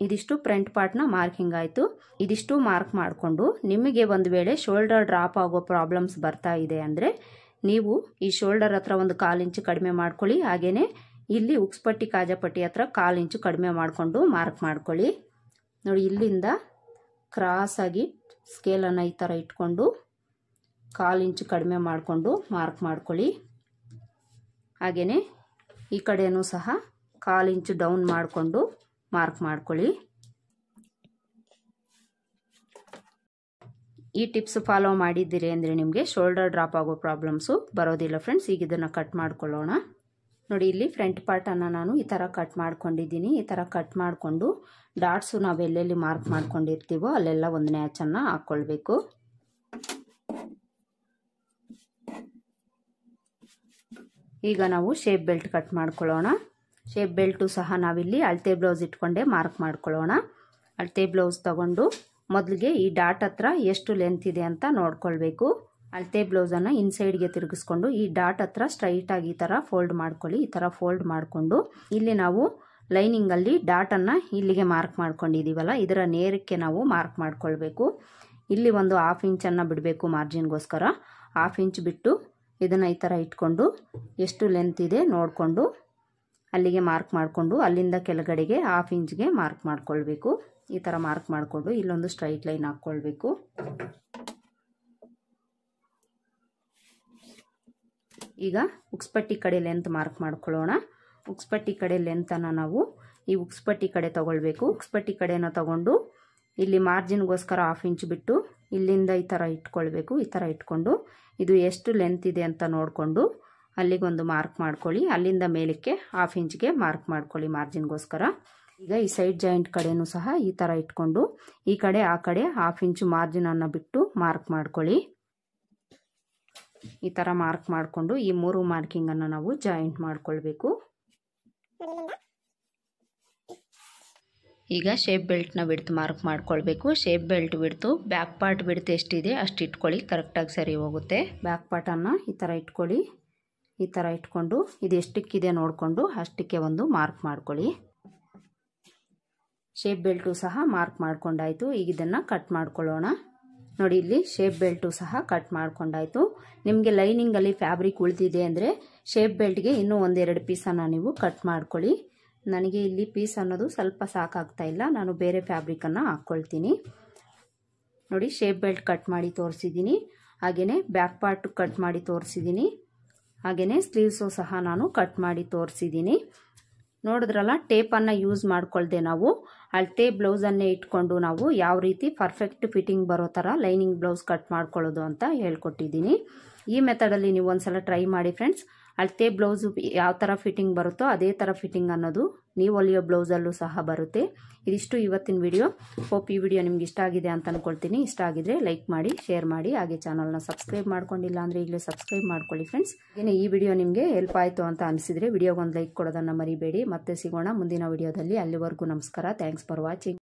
ಇದಿಷ್ಟು ಫ್ರಂಟ್ ಪಾರ್ಟ್ನ ಮಾರ್ಕಿಂಗ್ ಆಯಿತು. ಇದಿಷ್ಟು ಮಾರ್ಕ್ ಮಾಡಿಕೊಂಡು ನಿಮಗೆ ಒಂದು ವೇಳೆ ಶೋಲ್ಡರ್ ಡ್ರಾಪ್ ಆಗೋ ಪ್ರಾಬ್ಲಮ್ಸ್ ಬರ್ತಾ ಇದೆ ಅಂದರೆ ನೀವು ಈ ಶೋಲ್ಡರ್ ಹತ್ರ ಒಂದು 1/4 ಇಂಚು ಕಡಿಮೆ ಮಾಡ್ಕೊಳ್ಳಿ. ಹಾಗೆಯೇ ಇಲ್ಲಿ ಉಕ್ಸ್ಪಟ್ಟಿ ಕಾಜಾಪಟ್ಟಿ ಹತ್ರ 1/4 ಇಂಚು ಕಡಿಮೆ ಮಾಡಿಕೊಂಡು ಮಾರ್ಕ್ ಮಾಡ್ಕೊಳ್ಳಿ. ನೋಡಿ ಇಲ್ಲಿಂದ ಕ್ರಾಸಾಗಿ ಸ್ಕೇಲನ್ನು ಈ ಥರ ಇಟ್ಕೊಂಡು 1/4 ಇಂಚು ಕಡಿಮೆ ಮಾಡಿಕೊಂಡು ಮಾರ್ಕ್ ಮಾಡ್ಕೊಳ್ಳಿ. ಹಾಗೆಯೇ ಈ ಕಡೆಯೂ ಸಹ 1/4 ಇಂಚು ಡೌನ್ ಮಾಡಿಕೊಂಡು ಮಾರ್ಕ್ ಮಾಡ್ಕೊಳ್ಳಿ. ಈ ಟಿಪ್ಸ್ ಫಾಲೋ ಮಾಡಿದ್ದೀರಿ ಅಂದರೆ ನಿಮಗೆ ಶೋಲ್ಡರ್ ಡ್ರಾಪ್ ಆಗೋ ಪ್ರಾಬ್ಲಮ್ಸು ಬರೋದಿಲ್ಲ ಫ್ರೆಂಡ್ಸ್. ಈಗ ಇದನ್ನು ಕಟ್ ಮಾಡ್ಕೊಳ್ಳೋಣ. ನೋಡಿ ಇಲ್ಲಿ ಫ್ರಂಟ್ ಪಾರ್ಟನ್ನು ನಾನು ಈ ಥರ ಕಟ್ ಮಾಡ್ಕೊಂಡಿದ್ದೀನಿ. ಈ ಥರ ಕಟ್ ಮಾಡಿಕೊಂಡು ಡಾಟ್ಸು ನಾವು ಎಲ್ಲೆಲ್ಲಿ ಮಾರ್ಕ್ ಮಾಡ್ಕೊಂಡಿರ್ತೀವೋ ಅಲ್ಲೆಲ್ಲ ಒಂದು ನ್ಯಾಚನ್ನು ಹಾಕ್ಕೊಳ್ಬೇಕು. ಈಗ ನಾವು ಶೇಪ್ ಬೆಲ್ಟ್ ಕಟ್ ಮಾಡ್ಕೊಳ್ಳೋಣ. ಶೇಪ್ ಬೆಲ್ಟು ಸಹ ನಾವಿಲ್ಲಿ ಅಳತೆ ಬ್ಲೌಸ್ ಇಟ್ಕೊಂಡೆ ಮಾರ್ಕ್ ಮಾಡ್ಕೊಳ್ಳೋಣ. ಅಳತೆ ಬ್ಲೌಸ್ ತಗೊಂಡು ಮೊದಲಿಗೆ ಈ ಡಾಟ್ ಹತ್ರ ಎಷ್ಟು ಲೆಂತ್ ಇದೆ ಅಂತ ನೋಡ್ಕೊಳ್ಬೇಕು. ಅಳತೆ ಬ್ಲೌಸನ್ನು ಇನ್ಸೈಡ್ಗೆ ತಿರುಗಿಸ್ಕೊಂಡು ಈ ಡಾಟ್ ಹತ್ರ ಸ್ಟ್ರೈಟಾಗಿ ಈ ಥರ ಫೋಲ್ಡ್ ಮಾಡ್ಕೊಳ್ಳಿ. ಈ ಥರ ಫೋಲ್ಡ್ ಮಾಡಿಕೊಂಡು ಇಲ್ಲಿ ನಾವು ಲೈನಿಂಗಲ್ಲಿ ಡಾಟನ್ನು ಇಲ್ಲಿಗೆ ಮಾರ್ಕ್ ಮಾಡ್ಕೊಂಡಿದ್ದೀವಲ್ಲ ಇದರ ನೇರಕ್ಕೆ ನಾವು ಮಾರ್ಕ್ ಮಾಡ್ಕೊಳ್ಬೇಕು. ಇಲ್ಲಿ ಒಂದು 1/2 ಇಂಚನ್ನು ಬಿಡಬೇಕು ಮಾರ್ಜಿನ್ಗೋಸ್ಕರ. 1/2 ಇಂಚ್ ಬಿಟ್ಟು ಇದನ್ನು ಈ ಥರ ಇಟ್ಕೊಂಡು ಎಷ್ಟು ಲೆಂತ್ ಇದೆ ನೋಡಿಕೊಂಡು ಅಲ್ಲಿಗೆ ಮಾರ್ಕ್ ಮಾಡಿಕೊಂಡು ಅಲ್ಲಿಂದ ಕೆಳಗಡೆಗೆ 1/2 ಇಂಚ್ಗೆ ಮಾರ್ಕ್ ಮಾಡ್ಕೊಳ್ಬೇಕು. ಈ ಥರ ಮಾರ್ಕ್ ಮಾಡಿಕೊಂಡು ಇಲ್ಲೊಂದು ಸ್ಟ್ರೈಟ್ ಲೈನ್ ಹಾಕ್ಕೊಳ್ಬೇಕು. ಈಗ ಉಕ್ಸ್ಪಟ್ಟಿ ಕಡೆ ಲೆಂತ್ ಮಾರ್ಕ್ ಮಾಡ್ಕೊಳ್ಳೋಣ. ಉಕ್ಸ್ಪಟ್ಟಿ ಕಡೆ ಲೆಂತನ್ನು ನಾವು ಈ ಉಕ್ಸ್ಪಟ್ಟಿ ಕಡೆ ತಗೊಳ್ಬೇಕು. ಉಕ್ಸ್ಪಟ್ಟಿ ಕಡೆನ ತಗೊಂಡು ಇಲ್ಲಿ ಮಾರ್ಜಿನ್ಗೋಸ್ಕರ 1/2 ಇಂಚ್ ಬಿಟ್ಟು ಇಲ್ಲಿಂದ ಈ ಥರ ಇಟ್ಕೊಳ್ಬೇಕು. ಈ ಥರ ಇಟ್ಕೊಂಡು ಇದು ಎಷ್ಟು ಲೆಂತ್ ಇದೆ ಅಂತ ನೋಡಿಕೊಂಡು ಅಲ್ಲಿಗೊಂದು ಮಾರ್ಕ್ ಮಾಡ್ಕೊಳ್ಳಿ. ಅಲ್ಲಿಂದ ಮೇಲಕ್ಕೆ 1/2 ಇಂಚ್ಗೆ ಮಾರ್ಕ್ ಮಾಡ್ಕೊಳ್ಳಿ ಮಾರ್ಜಿನ್ಗೋಸ್ಕರ. ಈಗ ಈ ಸೈಡ್ ಜಾಯಿಂಟ್ ಕಡೆನೂ ಸಹ ಈ ಥರ ಇಟ್ಕೊಂಡು ಈ ಕಡೆ ಆ ಕಡೆ 1/2 ಇಂಚು ಮಾರ್ಜಿನನ್ನು ಬಿಟ್ಟು ಮಾರ್ಕ್ ಮಾಡ್ಕೊಳ್ಳಿ. ಈ ಥರ ಮಾರ್ಕ್ ಮಾಡಿಕೊಂಡು ಈ 3 ಮಾರ್ಕಿಂಗನ್ನು ನಾವು ಜಾಯಿಂಟ್ ಮಾಡ್ಕೊಳ್ಬೇಕು. ಈಗ ಶೇಪ್ ಬೆಲ್ಟ್ನ ಬಿಡ್ತು ಮಾರ್ಕ್ ಮಾಡ್ಕೊಳ್ಬೇಕು. ಶೇಪ್ ಬೆಲ್ಟ್ ಬಿಡ್ತು ಬ್ಯಾಕ್ ಪಾರ್ಟ್ ಬಿಡ್ತು ಎಷ್ಟಿದೆ ಅಷ್ಟು ಇಟ್ಕೊಳ್ಳಿ, ಕರೆಕ್ಟಾಗಿ ಸರಿ ಹೋಗುತ್ತೆ. ಬ್ಯಾಕ್ ಪಾರ್ಟನ್ನು ಈ ಥರ ಇಟ್ಕೊಳ್ಳಿ. ಈ ಥರ ಇಟ್ಕೊಂಡು ಇದು ಎಷ್ಟಕ್ಕಿದೆ ನೋಡಿಕೊಂಡು ಅಷ್ಟಕ್ಕೆ ಒಂದು ಮಾರ್ಕ್ ಮಾಡ್ಕೊಳ್ಳಿ. ಶೇಪ್ ಬೆಲ್ಟು ಸಹ ಮಾರ್ಕ್ ಮಾಡ್ಕೊಂಡಾಯಿತು. ಈಗ ಇದನ್ನು ಕಟ್ ಮಾಡ್ಕೊಳ್ಳೋಣ. ನೋಡಿ ಇಲ್ಲಿ ಶೇಪ್ ಬೆಲ್ಟು ಸಹ ಕಟ್ ಮಾಡ್ಕೊಂಡಾಯಿತು. ನಿಮಗೆ ಲೈನಿಂಗಲ್ಲಿ ಫ್ಯಾಬ್ರಿಕ್ ಉಳಿದಿದೆ ಅಂದರೆ ಶೇಪ್ ಬೆಲ್ಟ್ಗೆ ಇನ್ನೂ 1-2 ಪೀಸನ್ನು ನೀವು ಕಟ್ ಮಾಡ್ಕೊಳ್ಳಿ. ನನಗೆ ಇಲ್ಲಿ ಪೀಸ್ ಅನ್ನೋದು ಸ್ವಲ್ಪ ಸಾಕಾಗ್ತಾ ಇಲ್ಲ, ನಾನು ಬೇರೆ ಫ್ಯಾಬ್ರಿಕನ್ನು ಹಾಕ್ಕೊಳ್ತೀನಿ. ನೋಡಿ ಶೇಪ್ ಬೆಲ್ಟ್ ಕಟ್ ಮಾಡಿ ತೋರಿಸಿದ್ದೀನಿ. ಹಾಗೆಯೇ ಬ್ಯಾಕ್ ಪಾರ್ಟ್ ಕಟ್ ಮಾಡಿ ತೋರಿಸಿದ್ದೀನಿ. ಹಾಗೆಯೇ ಸ್ಲೀವ್ಸು ಸಹ ನಾನು ಕಟ್ ಮಾಡಿ ತೋರಿಸಿದ್ದೀನಿ. ನೋಡಿದ್ರಲ್ಲ, ಟೇಪನ್ನು ಯೂಸ್ ಮಾಡ್ಕೊಳ್ದೆ ನಾವು ಅಳತೆ ಬ್ಲೌಸನ್ನೇ ಇಟ್ಕೊಂಡು ನಾವು ಯಾವ ರೀತಿ ಪರ್ಫೆಕ್ಟ್ ಫಿಟ್ಟಿಂಗ್ ಬರೋ ಥರ ಲೈನಿಂಗ್ ಬ್ಲೌಸ್ ಕಟ್ ಮಾಡ್ಕೊಳ್ಳೋದು ಅಂತ ಹೇಳ್ಕೊಟ್ಟಿದ್ದೀನಿ. ಈ ಮೆಥಡಲ್ಲಿ ನೀವು ಒಂದ್ಸಲ ಟ್ರೈ ಮಾಡಿ ಫ್ರೆಂಡ್ಸ್. ಅಳತೆ ಬ್ಲೌಸು ಯಾವ ಥರ ಫಿಟ್ಟಿಂಗ್ ಬರುತ್ತೋ ಅದೇ ಥರ ಫಿಟ್ಟಿಂಗ್ ಅನ್ನೋದು ನೀವು ಹೊಲಿಯೋ ಬ್ಲೌಸಲ್ಲೂ ಸಹ ಬರುತ್ತೆ. ಇದಿಷ್ಟು ಇವತ್ತಿನ ವಿಡಿಯೋ. ಹೋಪ್ ಈ ವಿಡಿಯೋ ನಿಮ್ಗೆ ಇಷ್ಟ ಆಗಿದೆ ಅಂತ ಅಂದ್ಕೊಳ್ತೀನಿ. ಇಷ್ಟ ಆಗಿದ್ರೆ ಲೈಕ್ ಮಾಡಿ, ಶೇರ್ ಮಾಡಿ, ಹಾಗೆ ಚಾನಲ್ನ ಸಬ್ಸ್ಕ್ರೈಬ್ ಮಾಡ್ಕೊಂಡಿಲ್ಲ ಅಂದರೆ ಈಗಲೇ ಸಬ್ಸ್ಕ್ರೈಬ್ ಮಾಡ್ಕೊಳ್ಳಿ ಫ್ರೆಂಡ್ಸ್. ಹಾಗೆ ಈ ವಿಡಿಯೋ ನಿಮಗೆ ಹೆಲ್ಪ್ ಆಯಿತು ಅಂತ ಅನಿಸಿದರೆ ವಿಡಿಯೋಗೊಂದು ಲೈಕ್ ಕೊಡೋದನ್ನು ಮರಿಬೇಡಿ. ಮತ್ತೆ ಸಿಗೋಣ ಮುಂದಿನ ವಿಡಿಯೋದಲ್ಲಿ. ಅಲ್ಲಿವರೆಗೂ ನಮಸ್ಕಾರ. Thanks for watching.